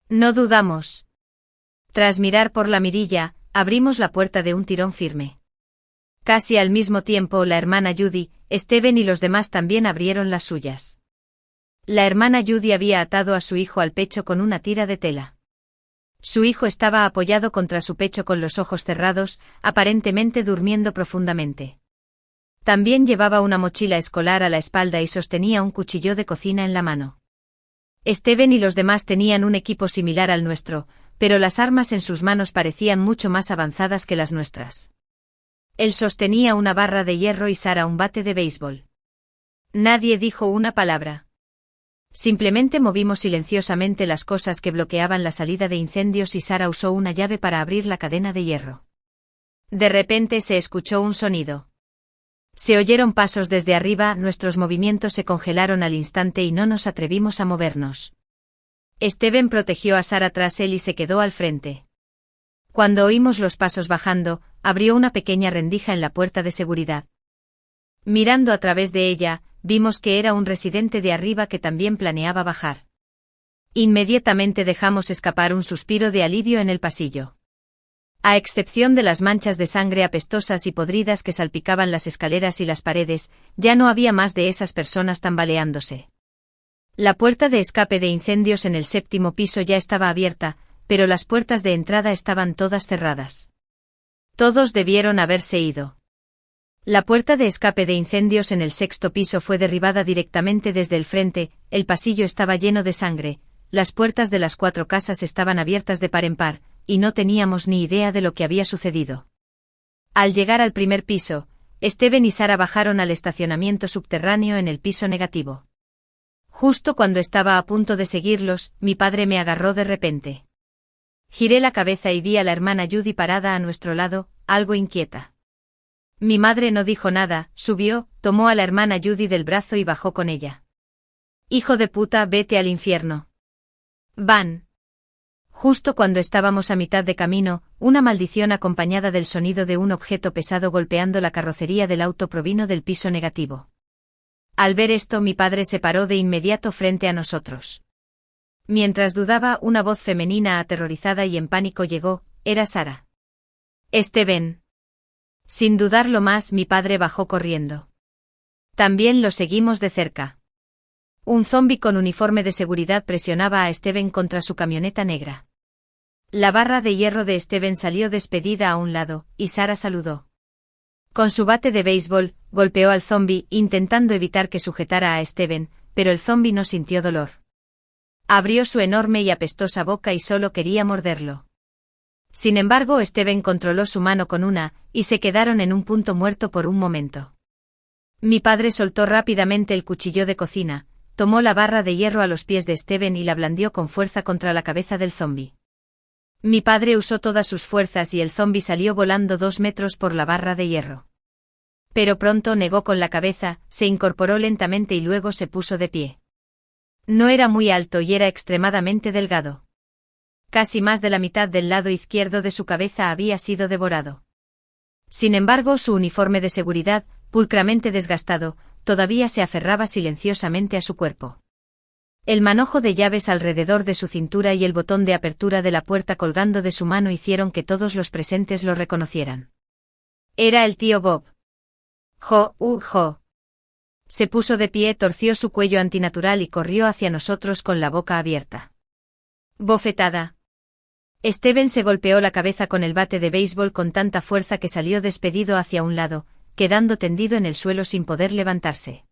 No dudamos. Tras mirar por la mirilla, abrimos la puerta de un tirón firme. Casi al mismo tiempo, la hermana Judy, Steven y los demás también abrieron las suyas. La hermana Judy había atado a su hijo al pecho con una tira de tela. Su hijo estaba apoyado contra su pecho con los ojos cerrados, aparentemente durmiendo profundamente. También llevaba una mochila escolar a la espalda y sostenía un cuchillo de cocina en la mano. Steven y los demás tenían un equipo similar al nuestro, pero las armas en sus manos parecían mucho más avanzadas que las nuestras. Él sostenía una barra de hierro y Sarah un bate de béisbol. Nadie dijo una palabra. Simplemente movimos silenciosamente las cosas que bloqueaban la salida de incendios y Sarah usó una llave para abrir la cadena de hierro. De repente se escuchó un sonido. Se oyeron pasos desde arriba, nuestros movimientos se congelaron al instante y no nos atrevimos a movernos. Steven protegió a Sarah tras él y se quedó al frente. Cuando oímos los pasos bajando, abrió una pequeña rendija en la puerta de seguridad. Mirando a través de ella, vimos que era un residente de arriba que también planeaba bajar. Inmediatamente dejamos escapar un suspiro de alivio en el pasillo. A excepción de las manchas de sangre apestosas y podridas que salpicaban las escaleras y las paredes, ya no había más de esas personas tambaleándose. La puerta de escape de incendios en el 7º piso ya estaba abierta, pero las puertas de entrada estaban todas cerradas. Todos debieron haberse ido. La puerta de escape de incendios en el 6º piso fue derribada directamente desde el frente, el pasillo estaba lleno de sangre, las puertas de las 4 casas estaban abiertas de par en par, y no teníamos ni idea de lo que había sucedido. Al llegar al primer piso, Steven y Sarah bajaron al estacionamiento subterráneo en el piso negativo. Justo cuando estaba a punto de seguirlos, mi padre me agarró de repente. Giré la cabeza y vi a la hermana Judy parada a nuestro lado, algo inquieta. Mi madre no dijo nada, subió, tomó a la hermana Judy del brazo y bajó con ella. Hijo de puta, vete al infierno. Van. Justo cuando estábamos a mitad de camino, una maldición acompañada del sonido de un objeto pesado golpeando la carrocería del auto provino del piso negativo. Al ver esto, mi padre se paró de inmediato frente a nosotros. Mientras dudaba, una voz femenina aterrorizada y en pánico llegó, era Sara. Steven. Sin dudarlo más, mi padre bajó corriendo. También lo seguimos de cerca. Un zombi con uniforme de seguridad presionaba a Steven contra su camioneta negra. La barra de hierro de Steven salió despedida a un lado, y Sara saludó. Con su bate de béisbol, golpeó al zombi, intentando evitar que sujetara a Steven, pero el zombi no sintió dolor. Abrió su enorme y apestosa boca y solo quería morderlo. Sin embargo, Steven controló su mano con una, y se quedaron en un punto muerto por un momento. Mi padre soltó rápidamente el cuchillo de cocina, tomó la barra de hierro a los pies de Steven y la blandió con fuerza contra la cabeza del zombi. Mi padre usó todas sus fuerzas y el zombi salió volando 2 metros por la barra de hierro. Pero pronto negó con la cabeza, se incorporó lentamente y luego se puso de pie. No era muy alto y era extremadamente delgado. Casi más de la mitad del lado izquierdo de su cabeza había sido devorado. Sin embargo, su uniforme de seguridad, pulcramente desgastado, todavía se aferraba silenciosamente a su cuerpo. El manojo de llaves alrededor de su cintura y el botón de apertura de la puerta colgando de su mano hicieron que todos los presentes lo reconocieran. Era el tío Bob. Jo. Se puso de pie, torció su cuello antinatural y corrió hacia nosotros con la boca abierta. Bofetada. Steven se golpeó la cabeza con el bate de béisbol con tanta fuerza que salió despedido hacia un lado, quedando tendido en el suelo sin poder levantarse.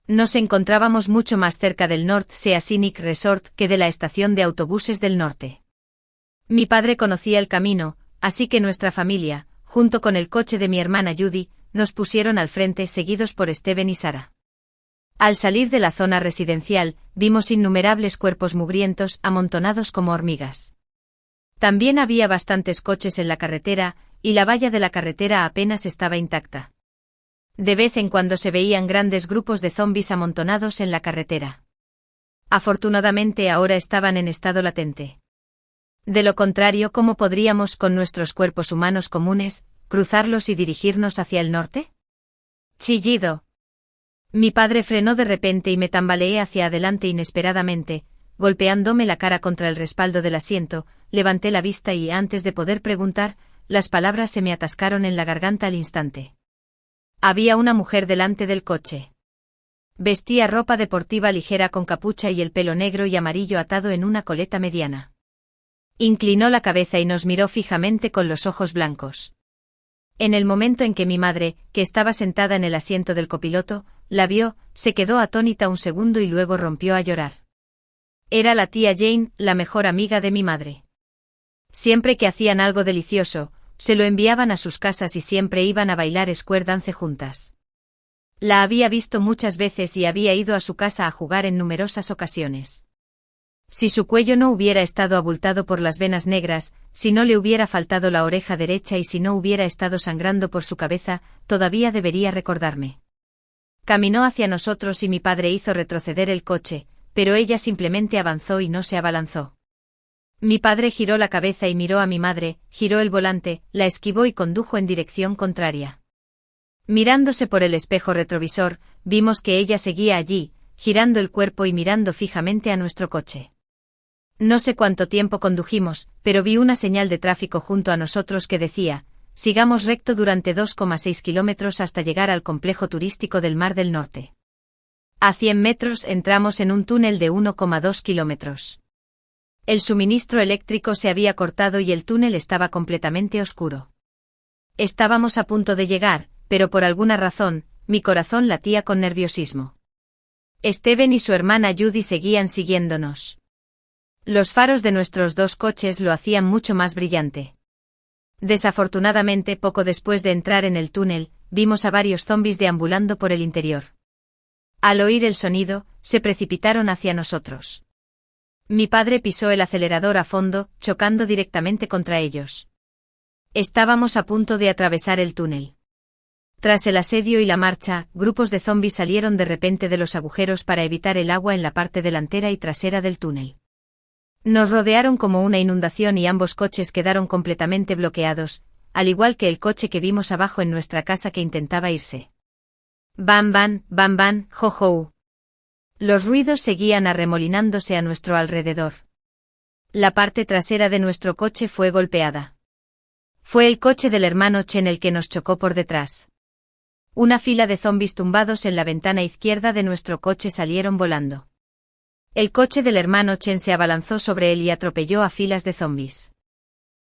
Nos encontrábamos mucho más cerca del North Sea Scenic Resort que de la estación de autobuses del norte. Mi padre conocía el camino, así que nuestra familia, junto con el coche de mi hermana Judy, nos pusieron al frente seguidos por Steven y Sara. Al salir de la zona residencial, vimos innumerables cuerpos mugrientos amontonados como hormigas. También había bastantes coches en la carretera, y la valla de la carretera apenas estaba intacta. De vez en cuando se veían grandes grupos de zombis amontonados en la carretera. Afortunadamente ahora estaban en estado latente. De lo contrario, ¿cómo podríamos, con nuestros cuerpos humanos comunes, cruzarlos y dirigirnos hacia el norte? Chillido. Mi padre frenó de repente y me tambaleé hacia adelante inesperadamente, golpeándome la cara contra el respaldo del asiento. Levanté la vista y, antes de poder preguntar, las palabras se me atascaron en la garganta al instante. Había una mujer delante del coche. Vestía ropa deportiva ligera con capucha y el pelo negro y amarillo atado en una coleta mediana. Inclinó la cabeza y nos miró fijamente con los ojos blancos. En el momento en que mi madre, que estaba sentada en el asiento del copiloto, la vio, se quedó atónita un segundo y luego rompió a llorar. Era la tía Jane, la mejor amiga de mi madre. Siempre que hacían algo delicioso, se lo enviaban a sus casas y siempre iban a bailar square dance juntas. La había visto muchas veces y había ido a su casa a jugar en numerosas ocasiones. Si su cuello no hubiera estado abultado por las venas negras, si no le hubiera faltado la oreja derecha y si no hubiera estado sangrando por su cabeza, todavía debería recordarme. Caminó hacia nosotros y mi padre hizo retroceder el coche, pero ella simplemente avanzó y no se abalanzó. Mi padre giró la cabeza y miró a mi madre, giró el volante, la esquivó y condujo en dirección contraria. Mirándose por el espejo retrovisor, vimos que ella seguía allí, girando el cuerpo y mirando fijamente a nuestro coche. No sé cuánto tiempo condujimos, pero vi una señal de tráfico junto a nosotros que decía: sigamos recto durante 2,6 kilómetros hasta llegar al complejo turístico del Mar del Norte. A 100 metros entramos en un túnel de 1,2 kilómetros. El suministro eléctrico se había cortado y el túnel estaba completamente oscuro. Estábamos a punto de llegar, pero por alguna razón, mi corazón latía con nerviosismo. Steven y su hermana Judy seguían siguiéndonos. Los faros de nuestros 2 coches lo hacían mucho más brillante. Desafortunadamente, poco después de entrar en el túnel, vimos a varios zombis deambulando por el interior. Al oír el sonido, se precipitaron hacia nosotros. Mi padre pisó el acelerador a fondo, chocando directamente contra ellos. Estábamos a punto de atravesar el túnel. Tras el asedio y la marcha, grupos de zombies salieron de repente de los agujeros para evitar el agua en la parte delantera y trasera del túnel. Nos rodearon como una inundación y ambos coches quedaron completamente bloqueados, al igual que el coche que vimos abajo en nuestra casa que intentaba irse. Bam bam, bam bam, jo jo. Los ruidos seguían arremolinándose a nuestro alrededor. La parte trasera de nuestro coche fue golpeada. Fue el coche del hermano Chen el que nos chocó por detrás. Una fila de zombies tumbados en la ventana izquierda de nuestro coche salieron volando. El coche del hermano Chen se abalanzó sobre él y atropelló a filas de zombies.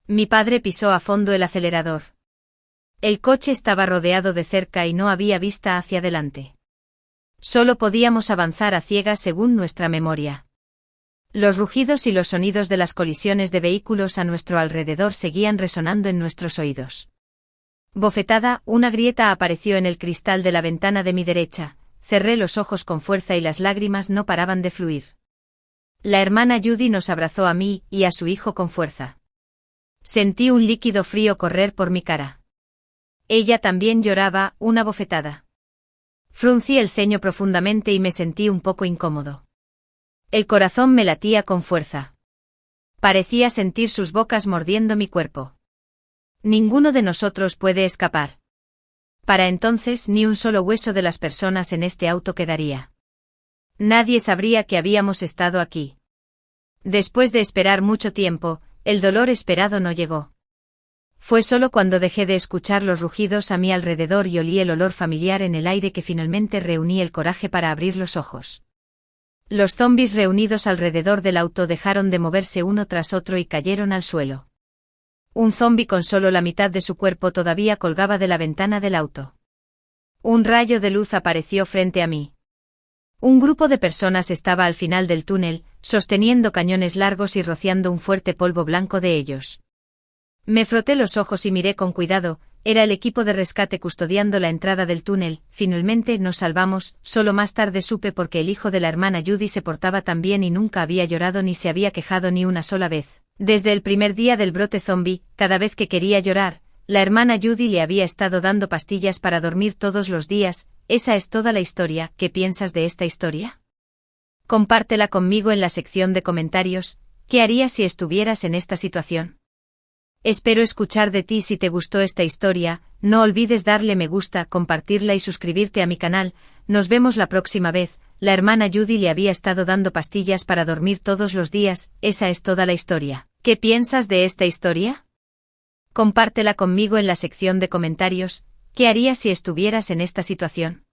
Mi padre pisó a fondo el acelerador. El coche estaba rodeado de cerca y no había vista hacia adelante. Solo podíamos avanzar a ciegas según nuestra memoria. Los rugidos y los sonidos de las colisiones de vehículos a nuestro alrededor seguían resonando en nuestros oídos. Bofetada, una grieta apareció en el cristal de la ventana de mi derecha, cerré los ojos con fuerza y las lágrimas no paraban de fluir. La hermana Judy nos abrazó a mí y a su hijo con fuerza. Sentí un líquido frío correr por mi cara. Ella también lloraba, una bofetada. Fruncí el ceño profundamente y me sentí un poco incómodo. El corazón me latía con fuerza. Parecía sentir sus bocas mordiendo mi cuerpo. Ninguno de nosotros puede escapar. Para entonces ni un solo hueso de las personas en este auto quedaría. Nadie sabría que habíamos estado aquí. Después de esperar mucho tiempo, el dolor esperado no llegó. Fue solo cuando dejé de escuchar los rugidos a mi alrededor y olí el olor familiar en el aire que finalmente reuní el coraje para abrir los ojos. Los zombies reunidos alrededor del auto dejaron de moverse uno tras otro y cayeron al suelo. Un zombi con solo la mitad de su cuerpo todavía colgaba de la ventana del auto. Un rayo de luz apareció frente a mí. Un grupo de personas estaba al final del túnel, sosteniendo cañones largos y rociando un fuerte polvo blanco de ellos. Me froté los ojos y miré con cuidado, era el equipo de rescate custodiando la entrada del túnel. Finalmente nos salvamos, solo más tarde supe por qué el hijo de la hermana Judy se portaba tan bien y nunca había llorado ni se había quejado ni una sola vez. Desde el primer día del brote zombie, cada vez que quería llorar, la hermana Judy le había estado dando pastillas para dormir todos los días. Esa es toda la historia. ¿Qué piensas de esta historia? Compártela conmigo en la sección de comentarios. ¿Qué harías si estuvieras en esta situación? Espero escuchar de ti. Si te gustó esta historia, no olvides darle me gusta, compartirla y suscribirte a mi canal. Nos vemos la próxima vez. La hermana Judy le había estado dando pastillas para dormir todos los días. Esa es toda la historia. ¿Qué piensas de esta historia? Compártela conmigo en la sección de comentarios. ¿Qué harías si estuvieras en esta situación?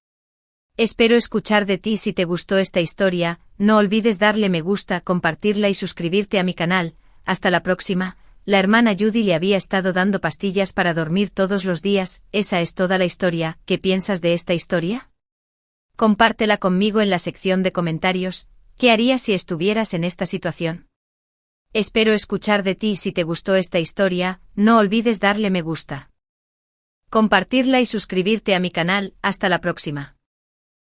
Espero escuchar de ti. Si te gustó esta historia, no olvides darle me gusta, compartirla y suscribirte a mi canal. Hasta la próxima. La hermana Judy le había estado dando pastillas para dormir todos los días. Esa es toda la historia. ¿Qué piensas de esta historia? Compártela conmigo en la sección de comentarios. ¿Qué harías si estuvieras en esta situación? Espero escuchar de ti. Si te gustó esta historia, no olvides darle me gusta, compartirla y suscribirte a mi canal. Hasta la próxima.